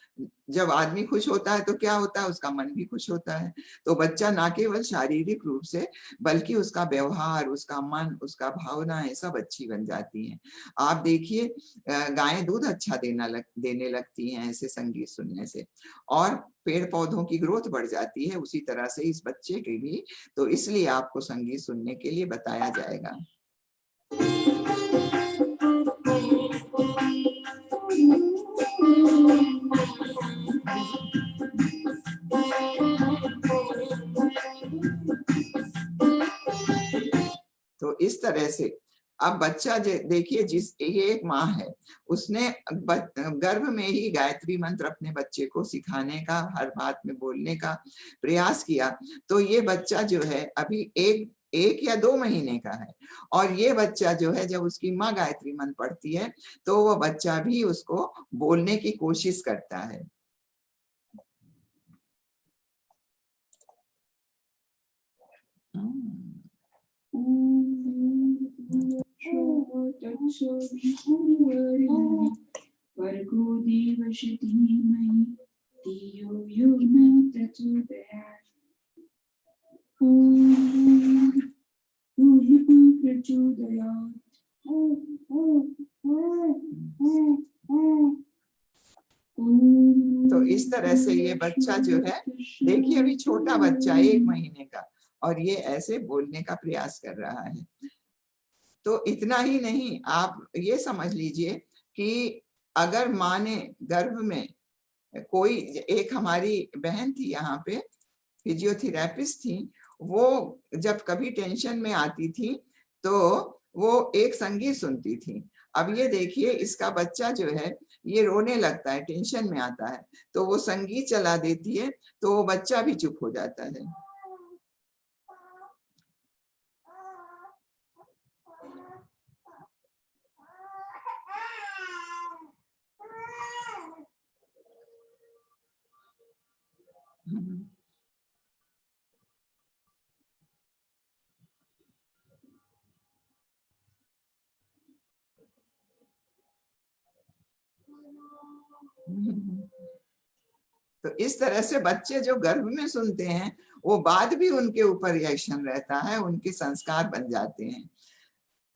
C: जब आदमी खुश होता है तो क्या होता है, उसका मन भी खुश होता है। तो बच्चा ना केवल शारीरिक रूप से बल्कि उसका व्यवहार, उसका मन, उसका भावनाएं सब अच्छी बन जाती हैं। आप देखिए, गायें दूध अच्छा देने लगती हैं ऐसे संगीत सुनने से, और पेड़ पौधों की ग्रोथ बढ़ जाती है। उसी तरह से इस बच्चे के भी, तो इसलिए आपको संगीत सुनने के लिए बताया जाएगा। तो इस तरह से अब बच्चा देखिए, ये एक माँ है, उसने गर्भ में ही गायत्री मंत्र अपने बच्चे को सिखाने का, हर बात में बोलने का प्रयास किया। तो ये बच्चा जो है अभी एक या 2 महीने का है, और ये बच्चा जो है जब उसकी माँ गायत्री मंत्र पढ़ती है तो वो बच्चा भी उसको बोलने की कोशिश करता है।
D: भर्गो देवस्य धीमहि धियो यो न प्रचोदयात्। ॐ भूर्भुवः प्रचोदयात्।
C: तो इस तरह से ये बच्चा जो है, देखिए अभी छोटा बच्चा 1 महीने का, और ये ऐसे बोलने का प्रयास कर रहा है। तो इतना ही नहीं, आप ये समझ लीजिए कि अगर माँ ने गर्भ में कोई, एक हमारी बहन थी यहाँ पे, फिजियोथेरेपिस्ट थी, वो जब कभी टेंशन में आती थी तो वो एक संगीत सुनती थी। अब ये देखिए इसका बच्चा जो है ये रोने लगता है, टेंशन में आता है, तो वो संगीत चला देती है तो वो बच्चा भी चुप हो जाता है। तो इस तरह से बच्चे जो गर्भ में सुनते हैं वो बाद भी उनके ऊपर रिएक्शन रहता है, उनके संस्कार बन जाते हैं।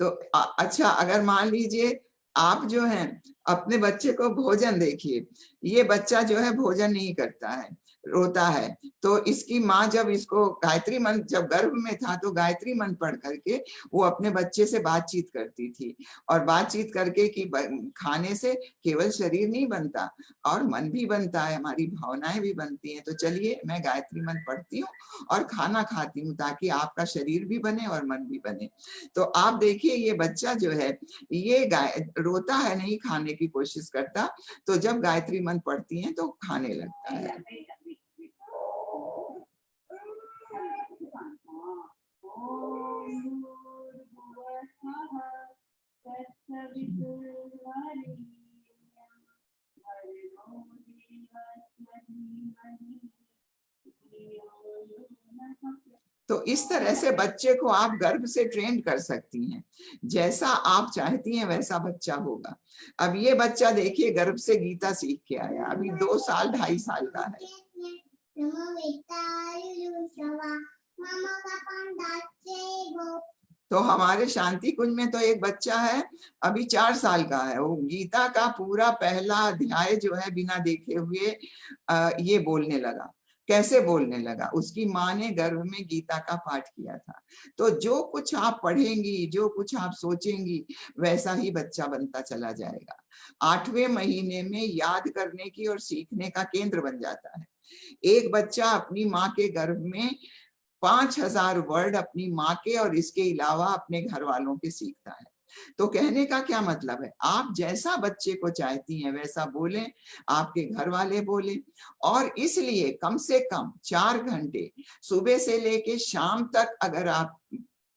C: तो अच्छा, अगर मान लीजिए आप जो है अपने बच्चे को भोजन, देखिए ये बच्चा जो है भोजन नहीं करता है, रोता है, तो इसकी माँ जब इसको गायत्री मंत्र, जब गर्भ में था तो गायत्री मंत्र पढ़ करके वो अपने बच्चे से बातचीत करती थी, और बातचीत करके कि खाने से केवल शरीर नहीं बनता और मन भी बनता है, हमारी भावनाएं भी बनती हैं। तो चलिए मैं गायत्री मंत्र पढ़ती हूँ और खाना खाती हूँ ताकि आपका शरीर भी बने और मन भी बने। तो आप देखिए ये बच्चा जो है ये रोता है, नहीं खाने की कोशिश करता, तो जब गायत्री मंत्र पढ़ती हैं तो खाने लगता है। तो इस तरह से बच्चे को आप गर्भ से ट्रेन कर सकती हैं, जैसा आप चाहती हैं वैसा बच्चा होगा। अब ये बच्चा देखिए गर्भ से गीता सीख के आया, अभी 2 साल 2.5 साल का है। तो हमारे शांति कुंज में तो एक बच्चा है अभी 4 साल का है, वो गीता का पूरा पहला अध्याय जो है बिना देखे हुए ये बोलने लगा। कैसे बोलने लगा? उसकी माँ ने गर्भ में गीता का पाठ किया था। तो जो कुछ आप पढ़ेंगी, जो कुछ आप सोचेंगी, वैसा ही बच्चा बनता चला जाएगा। 8वें महीने में याद करने की और सीखने का केंद्र बन जाता है। एक बच्चा अपनी माँ के गर्भ में 5000 वर्ड अपनी माँ के और इसके अलावा अपने घर वालों के सीखता है। तो कहने का क्या मतलब है, आप जैसा बच्चे को चाहती हैं वैसा बोलें, आपके घर वाले बोलें, और इसलिए कम से कम 4 घंटे सुबह से लेके शाम तक अगर आप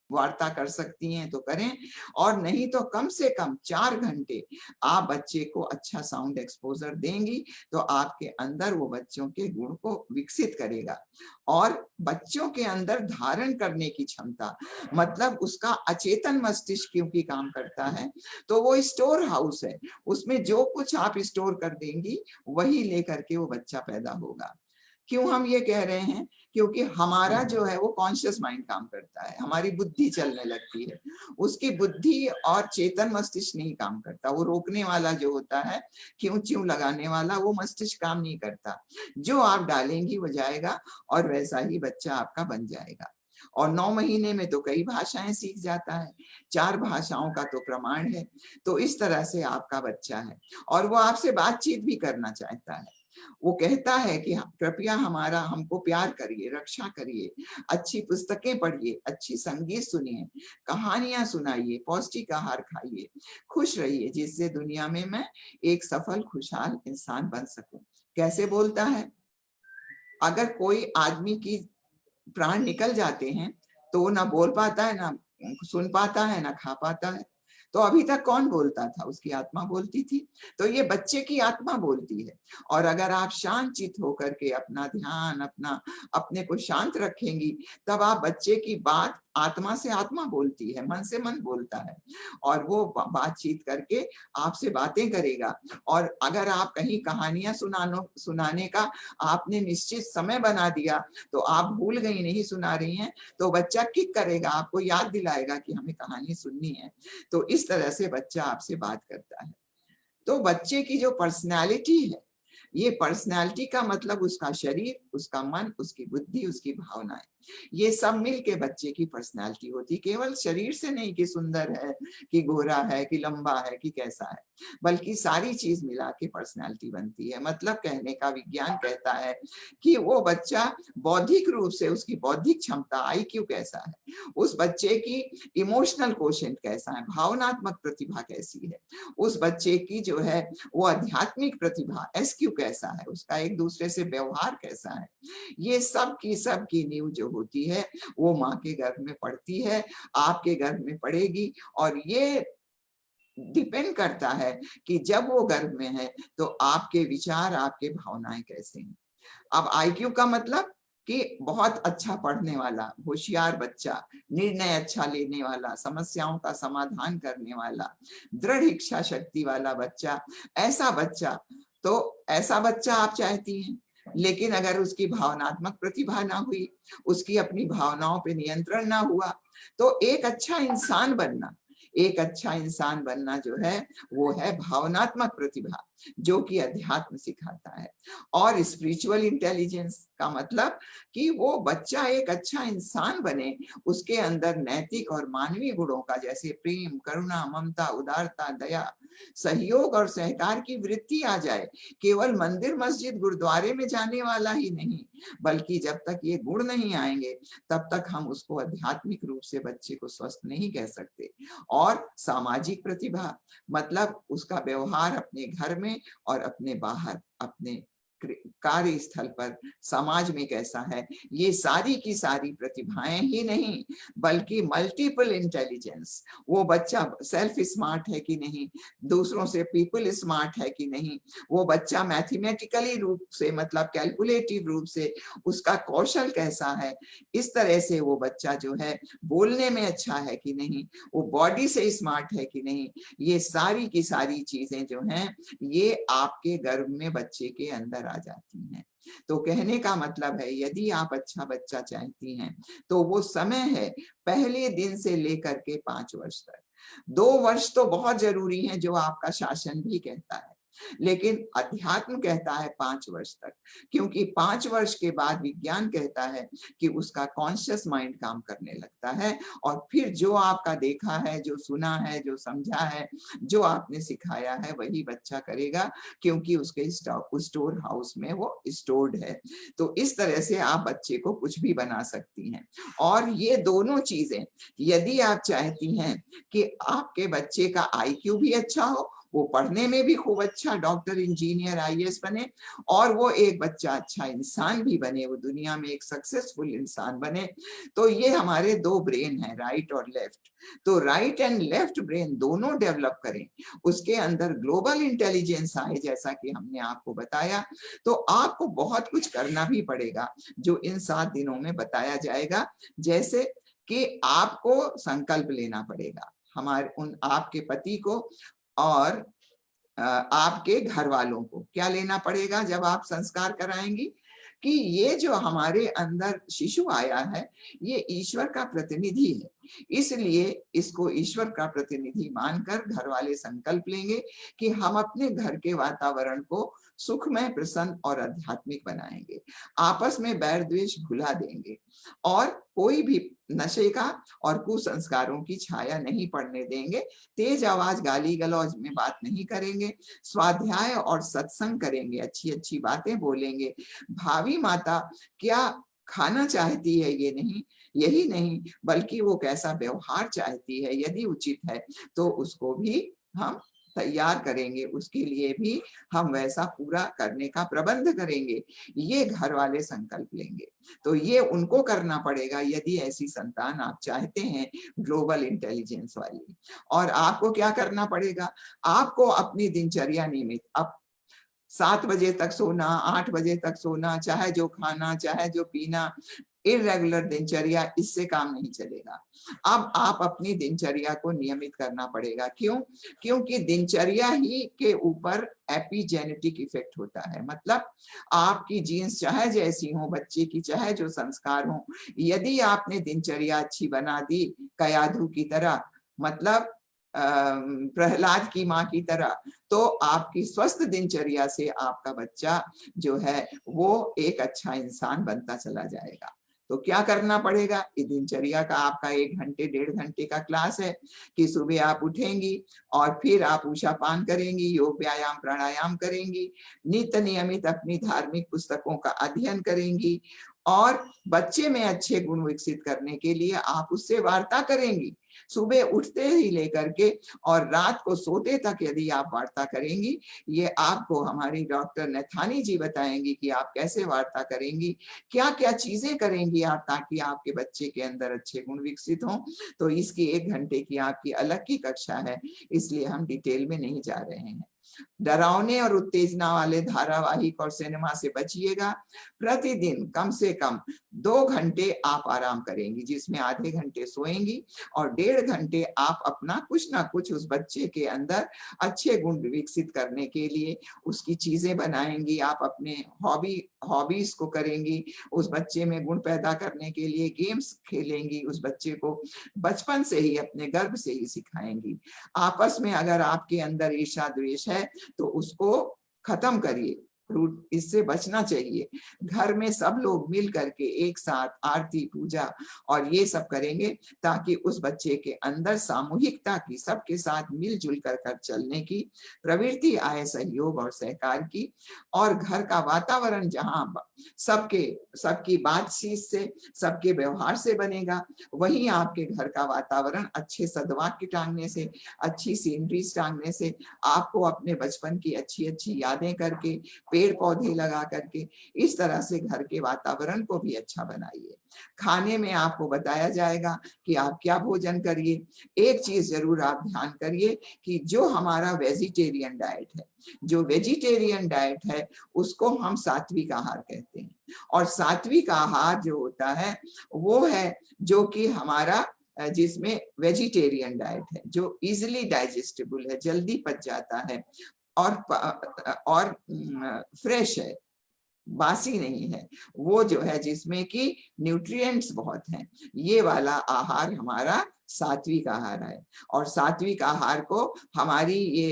C: वार्ता कर सकती हैं तो करें, और नहीं तो कम से कम 4 घंटे आप बच्चे को अच्छा साउंड एक्सपोजर देंगी तो आपके अंदर वो बच्चों के गुण को विकसित करेगा। और बच्चों के अंदर धारण करने की क्षमता, मतलब उसका अचेतन मस्तिष्क क्योंकि काम करता है, तो वो स्टोर हाउस है, उसमें जो कुछ आप स्टोर कर देंगी वही लेकर के वो बच्चा पैदा होगा। क्यों हम ये कह रहे हैं? क्योंकि हमारा जो है वो कॉन्शियस माइंड काम करता है, हमारी बुद्धि चलने लगती है, उसकी बुद्धि और चेतन मस्तिष्क नहीं काम करता। वो रोकने वाला जो होता है, क्यों क्यों लगाने वाला, वो मस्तिष्क काम नहीं करता। जो आप डालेंगी वो जाएगा और वैसा ही बच्चा आपका बन जाएगा। और 9 महीने में तो कई भाषाएं सीख जाता है, 4 भाषाओं का तो प्रमाण है। तो इस तरह से आपका बच्चा है और वो आपसे बातचीत भी करना चाहता है। वो कहता है कि कृपया हमको प्यार करिए, रक्षा करिए, अच्छी पुस्तकें पढ़िए, अच्छी संगीत सुनिए, कहानियां सुनाइए, पौष्टिक आहार खाइए, खुश रहिए, जिससे दुनिया में मैं एक सफल खुशहाल इंसान बन सकूं। कैसे बोलता है? अगर कोई आदमी की प्राण निकल जाते हैं तो वो ना बोल पाता है, ना सुन पाता है, ना खा पाता है। तो अभी तक कौन बोलता था? उसकी आत्मा बोलती थी। तो ये बच्चे की आत्मा बोलती है। और अगर आप शांत चित्त होकर के अपना ध्यान, अपने को शांत रखेंगी, तब आप बच्चे की बात आत्मा से आत्मा बोलती है, मन से मन बोलता है, और वो बातचीत करके आपसे बातें करेगा। और अगर आप कहीं कहानियां सुनाने का आपने निश्चित समय बना दिया, तो आप भूल गई, नहीं सुना रही हैं, तो बच्चा किक करेगा, आपको याद दिलाएगा कि हमें कहानी सुननी है। तो इस तरह से बच्चा आपसे बात करता है। तो बच्चे की जो पर्सनैलिटी है, ये पर्सनैलिटी का मतलब उसका शरीर, उसका मन, उसकी बुद्धि, उसकी भावनाएं, ये सब मिलके बच्चे की पर्सनैलिटी होती। केवल शरीर से नहीं कि सुंदर है, कि गोरा है, कि लंबा है, कि कैसा है, बल्कि सारी चीज मिला के पर्सनैलिटी बनती है। मतलब कहने का विज्ञान कहता है कि वो बच्चा बौद्धिक रूप से, उसकी बौद्धिक क्षमता, आईक्यू कैसा है, उस बच्चे की इमोशनल कोशेंट कैसा है, भावनात्मक प्रतिभा कैसी है, उस बच्चे की जो है वो आध्यात्मिक प्रतिभा एसक्यू कैसा है, उसका एक दूसरे से व्यवहार कैसा है, ये सब की नींव जो होती है वो माँ के गर्भ में पड़ती है, आपके गर्भ में पड़ेगी। और ये डिपेंड करता है कि जब वो गर्भ में है तो आपके विचार, आपके भावनाएं कैसे हैं। अब आईक्यू का मतलब कि बहुत अच्छा पढ़ने वाला, होशियार बच्चा, निर्णय अच्छा लेने वाला, समस्याओं का समाधान करने वाला, दृढ़ इच्छा शक्ति वाला बच्चा, ऐसा बच्चा, तो ऐसा बच्चा आप चाहती हैं। लेकिन अगर उसकी भावनात्मक प्रतिभा ना हुई, उसकी अपनी भावनाओं पे नियंत्रण ना हुआ, तो एक अच्छा इंसान बनना जो है वो है भावनात्मक प्रतिभा, जो कि अध्यात्म सिखाता है। और स्पिरिचुअल इंटेलिजेंस का मतलब कि वो बच्चा एक अच्छा इंसान बने, उसके अंदर नैतिक और मानवीय गुणों का, जैसे प्रेम, करुणा, ममता, उदारता, दया, सहयोग और सहकार की वृत्ति आ जाए। केवल मंदिर, मस्जिद, गुरुद्वारे में जाने वाला ही नहीं, बल्कि जब तक ये गुण नहीं आएंगे तब तक हम उसको आध्यात्मिक रूप से बच्चे को स्वस्थ नहीं कह सकते। और सामाजिक प्रतिभा मतलब उसका व्यवहार अपने घर में और अपने बाहर, अपने कार्य स्थल पर, समाज में कैसा है, ये सारी की सारी प्रतिभाएं ही नहीं, बल्कि मल्टीपल इंटेलिजेंस, वो बच्चा सेल्फ स्मार्ट है कि नहीं, दूसरों से पीपल स्मार्ट है कि नहीं, वो बच्चा मैथमेटिकली रूप से, मतलब कैलकुलेटिव रूप से उसका कौशल कैसा है, इस तरह से वो बच्चा जो है बोलने में अच्छा है कि नहीं, वो बॉडी से स्मार्ट है कि नहीं, ये सारी की सारी चीजें जो हैं ये आपके गर्भ में बच्चे के अंदर आ जाती हैं। तो कहने का मतलब है, यदि आप अच्छा बच्चा चाहती हैं तो वो समय है पहले दिन से लेकर के 5 वर्ष तक। 2 वर्ष तो बहुत जरूरी है, जो आपका शासन भी कहता है, लेकिन अध्यात्म कहता है 5 वर्ष तक, क्योंकि 5 वर्ष के बाद विज्ञान कहता है कि उसका कॉन्शियस माइंड काम करने लगता है। और फिर जो आपका देखा है, जो सुना है, जो समझा है, जो आपने सिखाया है, वही बच्चा करेगा, क्योंकि उसके स्टोर हाउस में वो स्टोर्ड है। तो इस तरह से आप बच्चे को कुछ भी बना सकती हैं। और ये दोनों चीजें, यदि आप चाहती हैं कि आपके बच्चे का आईक्यू भी अच्छा हो, वो पढ़ने में भी खूब अच्छा, डॉक्टर, इंजीनियर, आईएएस बने, और वो एक बच्चा अच्छा इंसान भी बने, वो दुनिया में एक सक्सेसफुल इंसान बने, तो ये हमारे 2 ब्रेन हैं, राइट और लेफ्ट। तो राइट एंड लेफ्ट ब्रेन दोनों डेवलप करें, उसके अंदर ग्लोबल इंटेलिजेंस आए, जैसा कि हमने आपको बताया, तो आपको बहुत कुछ करना भी पड़ेगा, जो इन 7 दिनों में बताया जाएगा। जैसे कि आपको संकल्प लेना पड़ेगा, आपके पति को और आपके घर वालों को क्या लेना पड़ेगा जब आप संस्कार कराएंगी, कि ये जो हमारे अंदर शिशु आया है ये ईश्वर का प्रतिनिधि है, इसलिए इसको ईश्वर का प्रतिनिधि मानकर घर वाले संकल्प लेंगे कि हम अपने घर के वातावरण को सुखमय, प्रसन्न और आध्यात्मिक बनाएंगे, आपस में बैर द्वेष भुला देंगे, और कोई भी नशे का और कुसंस्कारों की छाया नहीं पड़ने देंगे, तेज आवाज, गाली गलौज में बात नहीं करेंगे, स्वाध्याय और सत्संग करेंगे, अच्छी अच्छी बातें बोलेंगे, भावी माता क्या खाना चाहती है ये नहीं, यही नहीं, बल्कि वो कैसा व्यवहार चाहती है, यदि उचित है तो उसको भी हम तैयार करेंगे, उसके लिए भी हम वैसा पूरा करने का प्रबंध करेंगे, ये घर वाले संकल्प लेंगे। तो ये उनको करना पड़ेगा यदि ऐसी संतान आप चाहते हैं ग्लोबल इंटेलिजेंस वाली। और आपको क्या करना पड़ेगा, आपको अपनी दिनचर्या नियमित, अब 7 बजे तक सोना, 8 बजे तक सोना, चाहे जो खाना चाहे जो पीना, इरेगुलर दिनचर्या, इससे काम नहीं चलेगा। अब आप अपनी दिनचर्या को नियमित करना पड़ेगा। क्यों? क्योंकि दिनचर्या ही के ऊपर एपिजेनेटिक इफेक्ट होता है। मतलब आपकी जीन्स चाहे जैसी हो, बच्चे की चाहे जो संस्कार हो, यदि आपने दिनचर्या अच्छी बना दी कयाधु की तरह, मतलब प्रहलाद की माँ की तरह, तो आपकी स्वस्थ दिनचर्या से आपका बच्चा जो है वो एक अच्छा इंसान बनता चला जाएगा। तो क्या करना पड़ेगा, ये दिनचर्या का आपका 1 घंटे 1.5 घंटे का क्लास है कि सुबह आप उठेंगी और फिर आप उषा पान करेंगी, योग व्यायाम प्राणायाम करेंगी, नित्य नियमित अपनी धार्मिक पुस्तकों का अध्ययन करेंगी और बच्चे में अच्छे गुण विकसित करने के लिए आप उससे वार्ता करेंगी। सुबह उठते ही लेकर के और रात को सोते तक यदि आप वार्ता करेंगी, ये आपको हमारी डॉक्टर नैथानी जी बताएंगी कि आप कैसे वार्ता करेंगी, क्या क्या चीजें करेंगी आप ताकि आपके बच्चे के अंदर अच्छे गुण विकसित हों। तो इसकी 1 घंटे की आपकी अलग की कक्षा है, इसलिए हम डिटेल में नहीं जा रहे हैं। डरावने और उत्तेजना वाले धारावाहिक और सिनेमा से बचिएगा। प्रतिदिन कम से कम 2 घंटे आप आराम करेंगी, जिसमें आधे घंटे सोएंगी और 1.5 घंटे आप अपना कुछ ना कुछ उस बच्चे के अंदर अच्छे गुण विकसित करने के लिए उसकी चीजें बनाएंगी। आप अपने हॉबीज को करेंगी, उस बच्चे में गुण पैदा करने के लिए गेम्स खेलेंगी, उस बच्चे को बचपन से ही अपने गर्भ से ही सिखाएंगी। आपस में अगर आपके अंदर ईर्ष्या द्वेष है तो उसको खत्म करिए, इससे बचना चाहिए। घर में सब लोग मिल करके एक साथ आरती पूजा और ये सब करेंगे ताकि उस बच्चे के अंदर सामूहिकता की, सबके साथ मिलजुल कर चलने की प्रवृत्ति आए, सहयोग और सहकार की। और घर का वातावरण जहां सबकी बातचीत से, सबके व्यवहार से बनेगा, वहीं आपके घर का वातावरण अच्छे सद्वाक्य टांगने से, अच्छी सीनरीज टांगने से, आपको अपने बचपन की अच्छी अच्छी यादें करके, पेड़ पौधे लगा करके, इस तरह से घर के वातावरण को भी अच्छा बनाइए। खाने में आपको बताया जाएगा कि आप क्या भोजन करिए। एक चीज जरूर आप ध्यान करिए कि जो हमारा वेजिटेरियन डाइट है, जो वेजिटेरियन डाइट है उसको हम सात्विक आहार कहते हैं। और सात्विक आहार जो होता है वो है जो कि हमारा जिसमें वेजिटेरियन डाइट है, जो इजिली डाइजेस्टेबल है, जल्दी पच जाता है और फ्रेश है, बासी नहीं है, वो जो है जिसमें कि न्यूट्रिएंट्स बहुत हैं, ये वाला आहार हमारा सात्विक आहार है। और सात्विक आहार को हमारी ये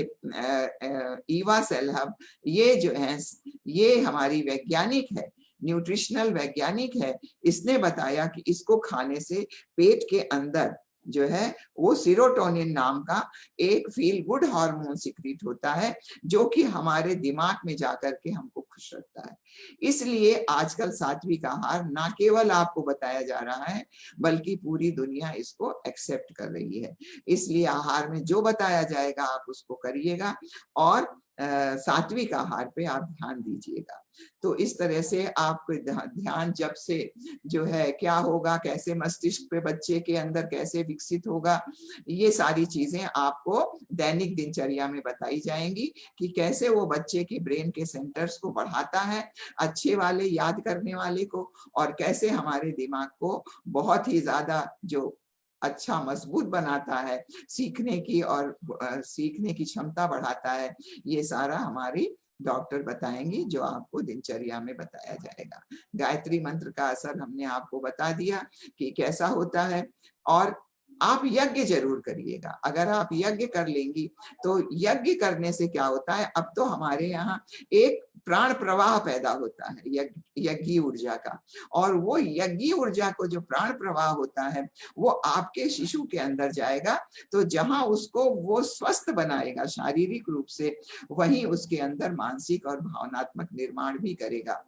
C: ईवा सेलहब, ये जो है ये हमारी वैज्ञानिक है, न्यूट्रिशनल वैज्ञानिक है, इसने बताया कि इसको खाने से पेट के अंदर जो है वो सीरोटोनिन नाम का एक फील गुड हार्मोन सिक्रीट होता है, जो कि हमारे दिमाग में जाकर के हमको खुश रखता है। इसलिए आजकल सात्विक आहार ना केवल आपको बताया जा रहा है बल्कि पूरी दुनिया इसको एक्सेप्ट कर रही है। इसलिए आहार में जो बताया जाएगा आप उसको करिएगा और सात्विक आहार पे आप ध्यान दीजिएगा। तो इस तरह से आपको ध्यान जब से जो है क्या होगा, कैसे मस्तिष्क पे बच्चे के अंदर कैसे विकसित होगा, ये सारी चीजें आपको दैनिक दिनचर्या में बताई जाएंगी कि कैसे वो बच्चे के ब्रेन के सेंटर्स को बढ़ाता है, अच्छे वाले याद करने वाले को, और कैसे हमारे दिमाग को बहुत ही ज्यादा जो अच्छा मजबूत बनाता है, सीखने की और सीखने की क्षमता बढ़ाता है। ये सारा हमारी डॉक्टर बताएंगी, जो आपको दिनचर्या में बताया जाएगा। गायत्री मंत्र का असर हमने आपको बता दिया कि कैसा होता है। और आप यज्ञ जरूर करिएगा। अगर आप यज्ञ कर लेंगी तो यज्ञ करने से क्या होता है, अब तो हमारे यहाँ एक प्राण प्रवाह पैदा होता है यज्ञी ऊर्जा का, और वो यज्ञी ऊर्जा को जो प्राण प्रवाह होता है वो आपके शिशु के अंदर जाएगा, तो जहां उसको वो स्वस्थ बनाएगा शारीरिक रूप से, वहीं उसके अंदर मानसिक और भावनात्मक निर्माण भी करेगा।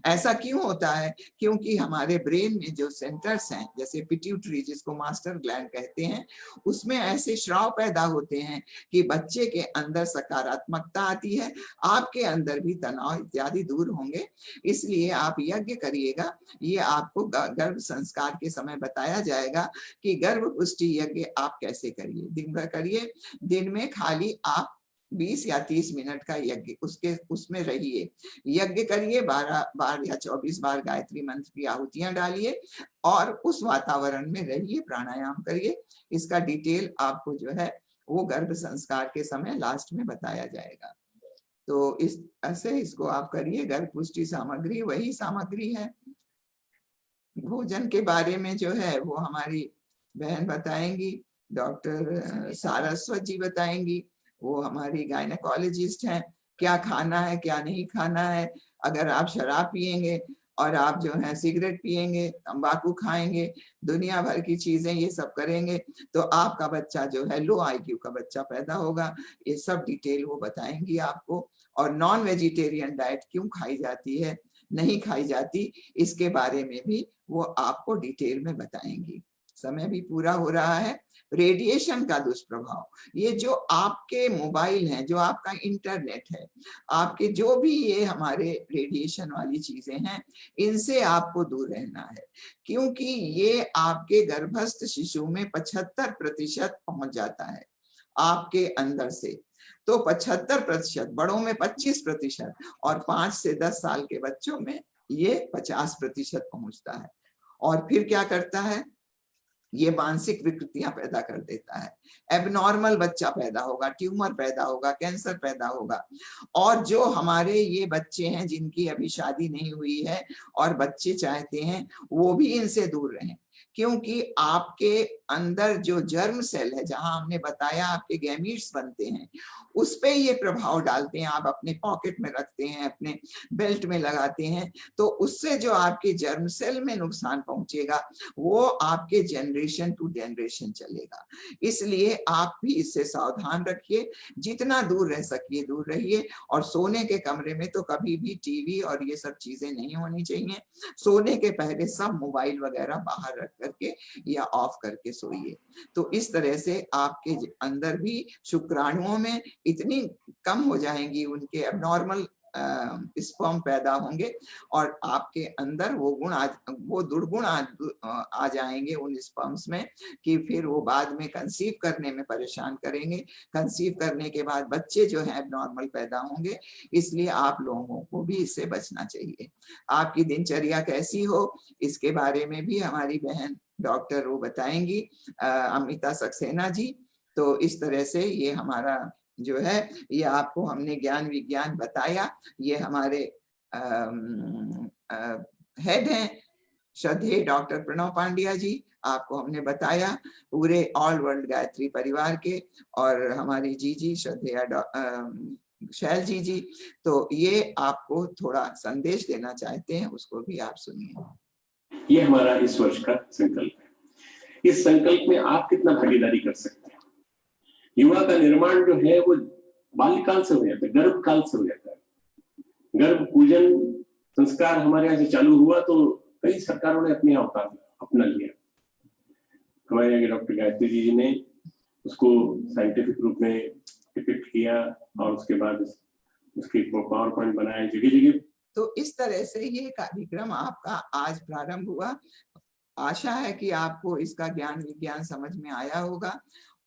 C: ऐसा क्यों होता है? क्योंकि हमारे ब्रेन में जो सेंटर्स हैं, जैसे पिट्यूटरी जिसको मास्टर ग्लैंड कहते हैं, उसमें ऐसे श्राव पैदा होते हैं कि बच्चे के अंदर सकारात्मकता आती है, आपके अंदर भी तनाव इत्यादि दूर होंगे। इसलिए आप यज्ञ करिएगा। ये आपको गर्भ संस्कार के समय बताया जाएगा कि गर्भ पुष्टि यज्ञ आप कैसे करिए। दिन भर करिए, दिन में खाली आप 20 या 30 मिनट का यज्ञ उसमें रहिए, यज्ञ करिए, 12 बार या 24 बार गायत्री मंत्र की आहुतियां डालिए और उस वातावरण में रहिए, प्राणायाम करिए। इसका डिटेल आपको जो है वो गर्भ संस्कार के समय लास्ट में बताया जाएगा। तो इस ऐसे इसको आप करिए। गर्भ पुष्टि सामग्री वही सामग्री है। भोजन के बारे में जो है वो हमारी बहन बताएंगी, डॉक्टर सारस्वत जी बताएंगी। वो हमारी गायनेकोलॉजिस्ट हैं। क्या खाना है क्या नहीं खाना है। अगर आप शराब पिएंगे और आप जो है सिगरेट पिएंगे, तंबाकू खाएंगे, दुनिया भर की चीजें ये सब करेंगे, तो आपका बच्चा जो है लो IQ का बच्चा पैदा होगा। ये सब डिटेल वो बताएंगी आपको। और नॉन वेजिटेरियन डाइट क्यों खाई जाती है, नहीं खाई जाती, इसके बारे में भी वो आपको डिटेल में बताएंगी। समय भी पूरा हो रहा है। रेडिएशन का दुष्प्रभाव, ये जो आपके मोबाइल हैं, जो आपका इंटरनेट है, आपके जो भी ये हमारे रेडिएशन वाली चीजें हैं, इनसे आपको दूर रहना है। क्योंकि ये आपके गर्भस्थ शिशु में 75% पहुंच जाता है आपके अंदर से। तो 75%, बड़ों में 25% और 5 से 10 साल के बच्चों में ये 50% पहुंचता है। और फिर क्या करता है, ये मानसिक विकृतियां पैदा कर देता है। एबनॉर्मल बच्चा पैदा होगा, ट्यूमर पैदा होगा, कैंसर पैदा होगा। और जो हमारे ये बच्चे हैं जिनकी अभी शादी नहीं हुई है और बच्चे चाहते हैं, वो भी इनसे दूर रहें। क्योंकि आपके अंदर जो जर्म सेल है, जहां हमने बताया आपके गैमीट्स बनते हैं, उस पे ये प्रभाव डालते हैं। आप अपने पॉकेट में रखते हैं, अपने बेल्ट में लगाते हैं, तो उससे जो आपके जर्म सेल में नुकसान पहुंचेगा वो आपके जनरेशन टू जनरेशन चलेगा। इसलिए आप भी इससे सावधान रखिए। जितना दूर रह सकिए दूर रहिए। और सोने के कमरे में तो कभी भी टीवी और ये सब चीजें नहीं होनी चाहिए। सोने के पहले सब मोबाइल वगैरह बाहर रख करके या ऑफ करके सोइए। तो इस तरह से आपके अंदर भी शुक्राणुओं में इतनी कम हो जाएंगी, उनके एबनॉर्मल स्पर्म पैदा होंगे और आपके अंदर वो गुण वो दुर्गुण आ जाएंगे उन स्पर्म्स में कि फिर वो बाद में कंसीव करने में परेशान करेंगे। कंसीव करने के बाद बच्चे जो है एबनॉर्मल पैदा होंगे। इसलिए आप लोगों को भी इससे बचना चाहिए। आपकी दिनचर्या कैसी हो, इसके बारे में भी हमारी बहन डॉक्टर वो बताएंगी, अमिता सक्सेना जी। तो इस तरह से ये हमारा जो है, ये आपको हमने ज्ञान विज्ञान बताया। ये हमारे हेड हैं श्रद्धेय डॉक्टर प्रणव पांड्या जी, आपको हमने बताया पूरे ऑल वर्ल्ड गायत्री परिवार के, और हमारी जी श्रद्धेय शैल जी। तो ये आपको थोड़ा संदेश देना चाहते हैं, उसको भी आप सुनिए।
E: ये हमारा इस वर्ष का संकल्प है। इस संकल्प में आप कितना भागीदारी कर सकते हैं। युवा का निर्माण जो है वो बाल्यकाल से हो जाता है, गर्भ काल से हो जाता है। गर्भ पूजन संस्कार हमारे यहाँ से चालू हुआ तो कई सरकारों ने अपने अपना लिया। हमारे यहाँ डॉक्टर गायत्री जी ने उसको साइंटिफिक रूप में डिपिक्ट किया और उसके बाद उसके पावर पॉइंट बनाए जगह जगह।
C: तो इस तरह से ये कार्यक्रम आपका आज प्रारंभ हुआ। आशा है कि आपको इसका ज्ञान विज्ञान समझ में आया होगा।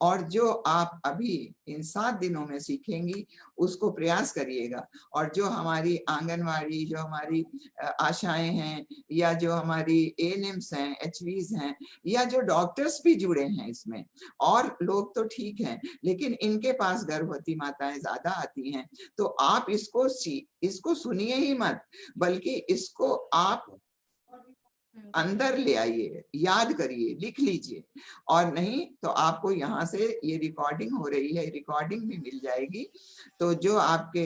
C: और जो आप अभी इन 7 दिनों में सीखेंगी उसको प्रयास करिएगा। और जो हमारी आंगनवाड़ी, जो हमारी आशाएं हैं, या जो हमारी ANMs हैं, HVs हैं, या जो डॉक्टर्स भी जुड़े हैं इसमें, और लोग तो ठीक हैं, लेकिन इनके पास गर्भवती माताएं ज्यादा आती हैं, तो आप इसको सुनिए ही मत, बल्कि इसको आप अंदर ले आइए, याद करिए, लिख लीजिए। और नहीं तो आपको यहाँ से ये रिकॉर्डिंग हो रही है, रिकॉर्डिंग भी मिल जाएगी। तो जो आपके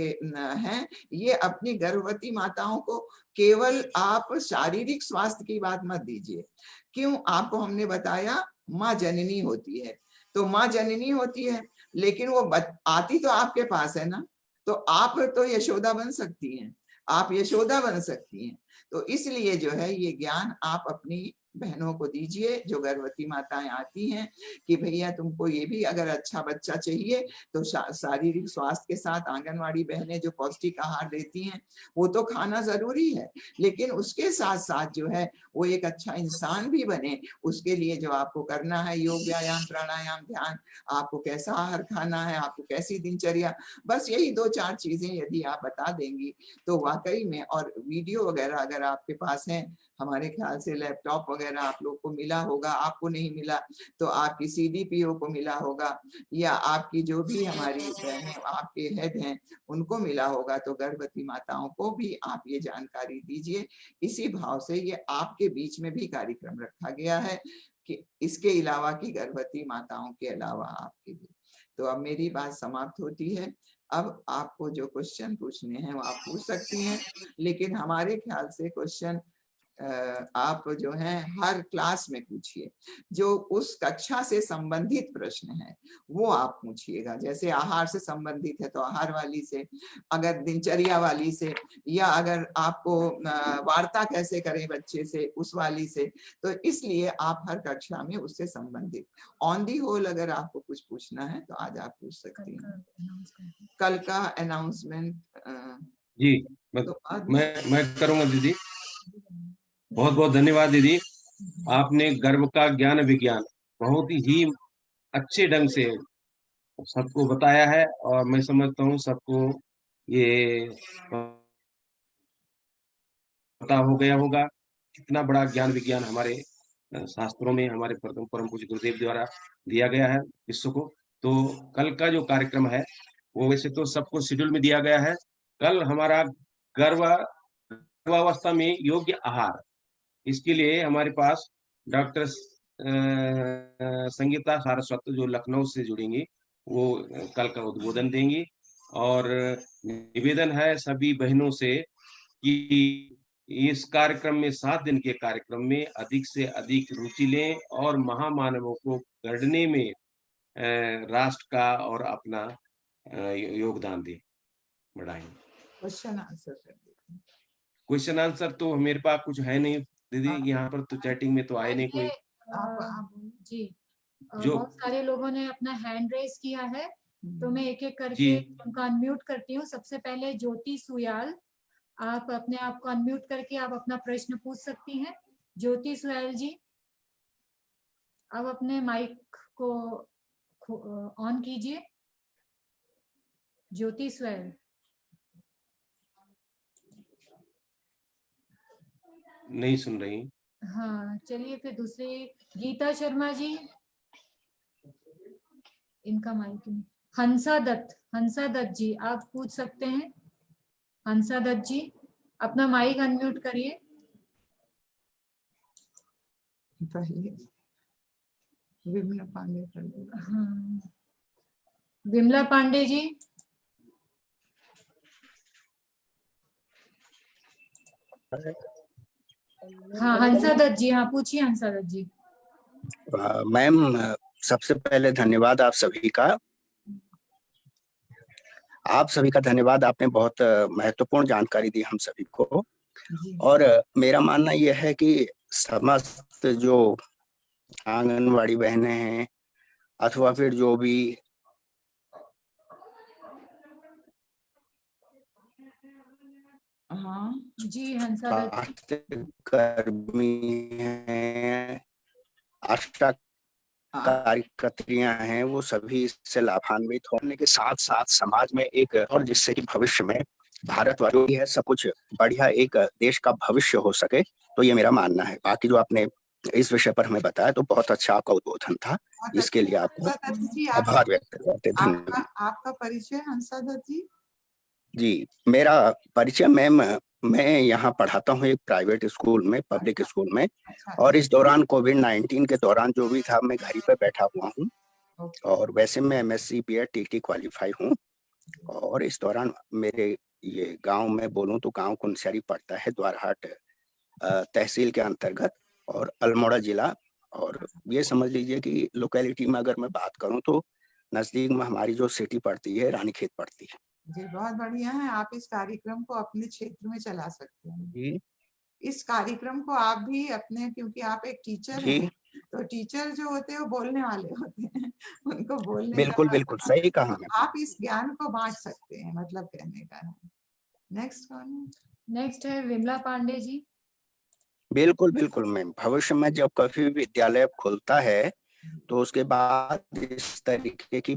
C: हैं, ये अपनी गर्भवती माताओं को केवल आप शारीरिक स्वास्थ्य की बात मत दीजिए। क्यों, आपको हमने बताया माँ जननी होती है, तो माँ जननी होती है, लेकिन वो आती तो आपके पास है ना, तो आप तो यशोदा बन सकती हैं। आप यशोदा बन सकती हैं। तो इसलिए जो है ये ज्ञान आप अपनी बहनों को दीजिए जो गर्भवती माताएं आती हैं कि भैया तुमको ये भी अगर अच्छा बच्चा चाहिए तो शारीरिक स्वास्थ्य के साथ आंगनवाड़ी बहनें जो पौष्टिक आहार देती हैं वो तो खाना जरूरी है, लेकिन उसके साथ साथ जो है वो एक अच्छा इंसान भी बने। उसके लिए जो आपको करना है योग व्यायाम प्राणायाम ध्यान, आपको कैसा आहार खाना है, आपको कैसी दिनचर्या, बस यही 2-4 चीजें यदि आप बता देंगी तो वाकई में, और वीडियो वगैरह अगर आपके पास है, हमारे ख्याल से लैपटॉप वगैरह आप लोग को मिला होगा, आपको नहीं मिला तो आपकी CDPO को मिला होगा या आपकी जो भी हमारी बहनें आपके हेड हैं उनको मिला होगा, तो गर्भवती माताओं को भी आप ये जानकारी दीजिए। इसी भाव से ये आपके बीच में भी कार्यक्रम रखा गया है कि इसके अलावा की गर्भवती माताओं के अलावा आपके भी। तो अब मेरी बात समाप्त होती है। अब आपको जो क्वेश्चन पूछने हैं वो आप पूछ सकती हैं, लेकिन हमारे ख्याल से क्वेश्चन आप जो हैं हर क्लास में पूछिए। जो उस कक्षा से संबंधित प्रश्न है वो आप पूछिएगा, जैसे आहार से संबंधित है तो आहार वाली से, अगर दिनचर्या वाली से, या अगर आपको वार्ता कैसे करें बच्चे से उस वाली से। तो इसलिए आप हर कक्षा में उससे संबंधित, ऑन दी होल अगर आपको कुछ पूछना है तो आज आप पूछ सकती हैं। कल का अनाउंसमेंट
B: जी मैं करूंगा दीदी। बहुत बहुत धन्यवाद दीदी, आपने गर्भ का ज्ञान विज्ञान बहुत ही अच्छे ढंग से सबको बताया है और मैं समझता हूँ सबको ये पता हो गया होगा कितना बड़ा ज्ञान विज्ञान हमारे शास्त्रों में हमारे परम पूज्य गुरुदेव द्वारा दिया गया है विश्व को। तो कल का जो कार्यक्रम है वो वैसे तो सबको शेड्यूल में दिया गया है। कल हमारा गर्भावस्था में योग्य आहार, इसके लिए हमारे पास डॉक्टर संगीता सारस्वत जो लखनऊ से जुड़ेंगी वो कल का उद्बोधन देंगी। और निवेदन है सभी बहनों से कि इस कार्यक्रम में 7 दिन के कार्यक्रम में अधिक से अधिक रुचि लें और महामानवों को गढ़ने में राष्ट्र का और अपना योगदान दें, बढ़ाएं। क्वेश्चन आंसर तो मेरे पास कुछ है नहीं दीदी, यहाँ पर तो चैटिंग में तो आए नहीं कोई।
F: जी
B: जो
F: बहुत सारे लोगों ने अपना हैंड रेस किया है तो मैं एक एक करके उनका अनम्यूट करती हूँ। सबसे पहले ज्योति सुयाल, आप अपने आप को अनम्यूट करके आप अपना प्रश्न पूछ सकती हैं। ज्योति सुयाल जी, आप अपने माइक को ऑन कीजिए। ज्योति सुयाल,
B: नहीं सुन रही।
F: हाँ चलिए फिर दूसरे गीता शर्मा जी, इनका माइक नहीं। हंसा दत्त जी आप पूछ सकते हैं। हंसा दत्त जी अपना माइक अनम्यूट करिए।
C: विमला पांडे कर दो।
F: हाँ विमला पांडे जी, हाँ हंसा दत्त जी, हाँ पूछिए हंसा दत्त जी।
G: मैम सबसे पहले धन्यवाद आप सभी का। धन्यवाद, आपने बहुत महत्वपूर्ण जानकारी दी हम सभी को। और मेरा मानना यह है कि समस्त जो आंगनवाड़ी बहनें हैं अथवा फिर जो भी
F: जी हंसा दत्त
G: कर्मी हैं, आशा कार्यकर्तियां हैं, वो सभी इससे लाभान्वित होने के साथ साथ समाज में एक, और जिससे कि भविष्य में भारत वाली है सब कुछ बढ़िया एक देश का भविष्य हो सके। तो ये मेरा मानना है। बाकी जो आपने इस विषय पर हमें बताया तो बहुत अच्छा आपका उद्बोधन था, इसके लिए आपको आभार व्यक्त करते। धन्यवाद।
C: आपका परिचय हंसा दत्त जी?
G: जी मेरा परिचय मैम, मैं यहाँ पढ़ाता हूँ एक प्राइवेट स्कूल में, पब्लिक स्कूल में। और इस दौरान कोविड-19 के दौरान जो भी था मैं घर ही पे बैठा हुआ हूँ। और वैसे मैं MSc BEd TT क्वालिफाई हूँ। और इस दौरान मेरे ये गांव में बोलूँ तो गांव कुनसरी पड़ता है, द्वारहाट तहसील के अंतर्गत और अल्मोड़ा जिला। और ये समझ लीजिए कि लोकेलिटी में अगर मैं बात करूँ तो नजदीक में हमारी जो सिटी पड़ती है रानीखेत पड़ती है।
C: जी बहुत बढ़िया है। आप इस कार्यक्रम को अपने क्षेत्र में चला सकते हैं।
G: जी
C: इस कार्यक्रम को आप भी अपने, क्योंकि आप एक टीचर
G: जी
C: हैं, तो टीचर जो होते हैं वो बोलने वाले होते हैं, उनको बोलने
G: बिल्कुल
C: का,
G: बिल्कुल सही कहा
C: तो
G: मैम।
C: आप इस ज्ञान को बांट सकते हैं, मतलब कहने का है। नेक्स्ट कौन है?
F: नेक्स्ट है विमला पांडे जी।
G: बिल्कुल बिल्कुल मैम, भविष्य में जब कभी विद्यालय खुलता है तो उसके बाद इस तरीके की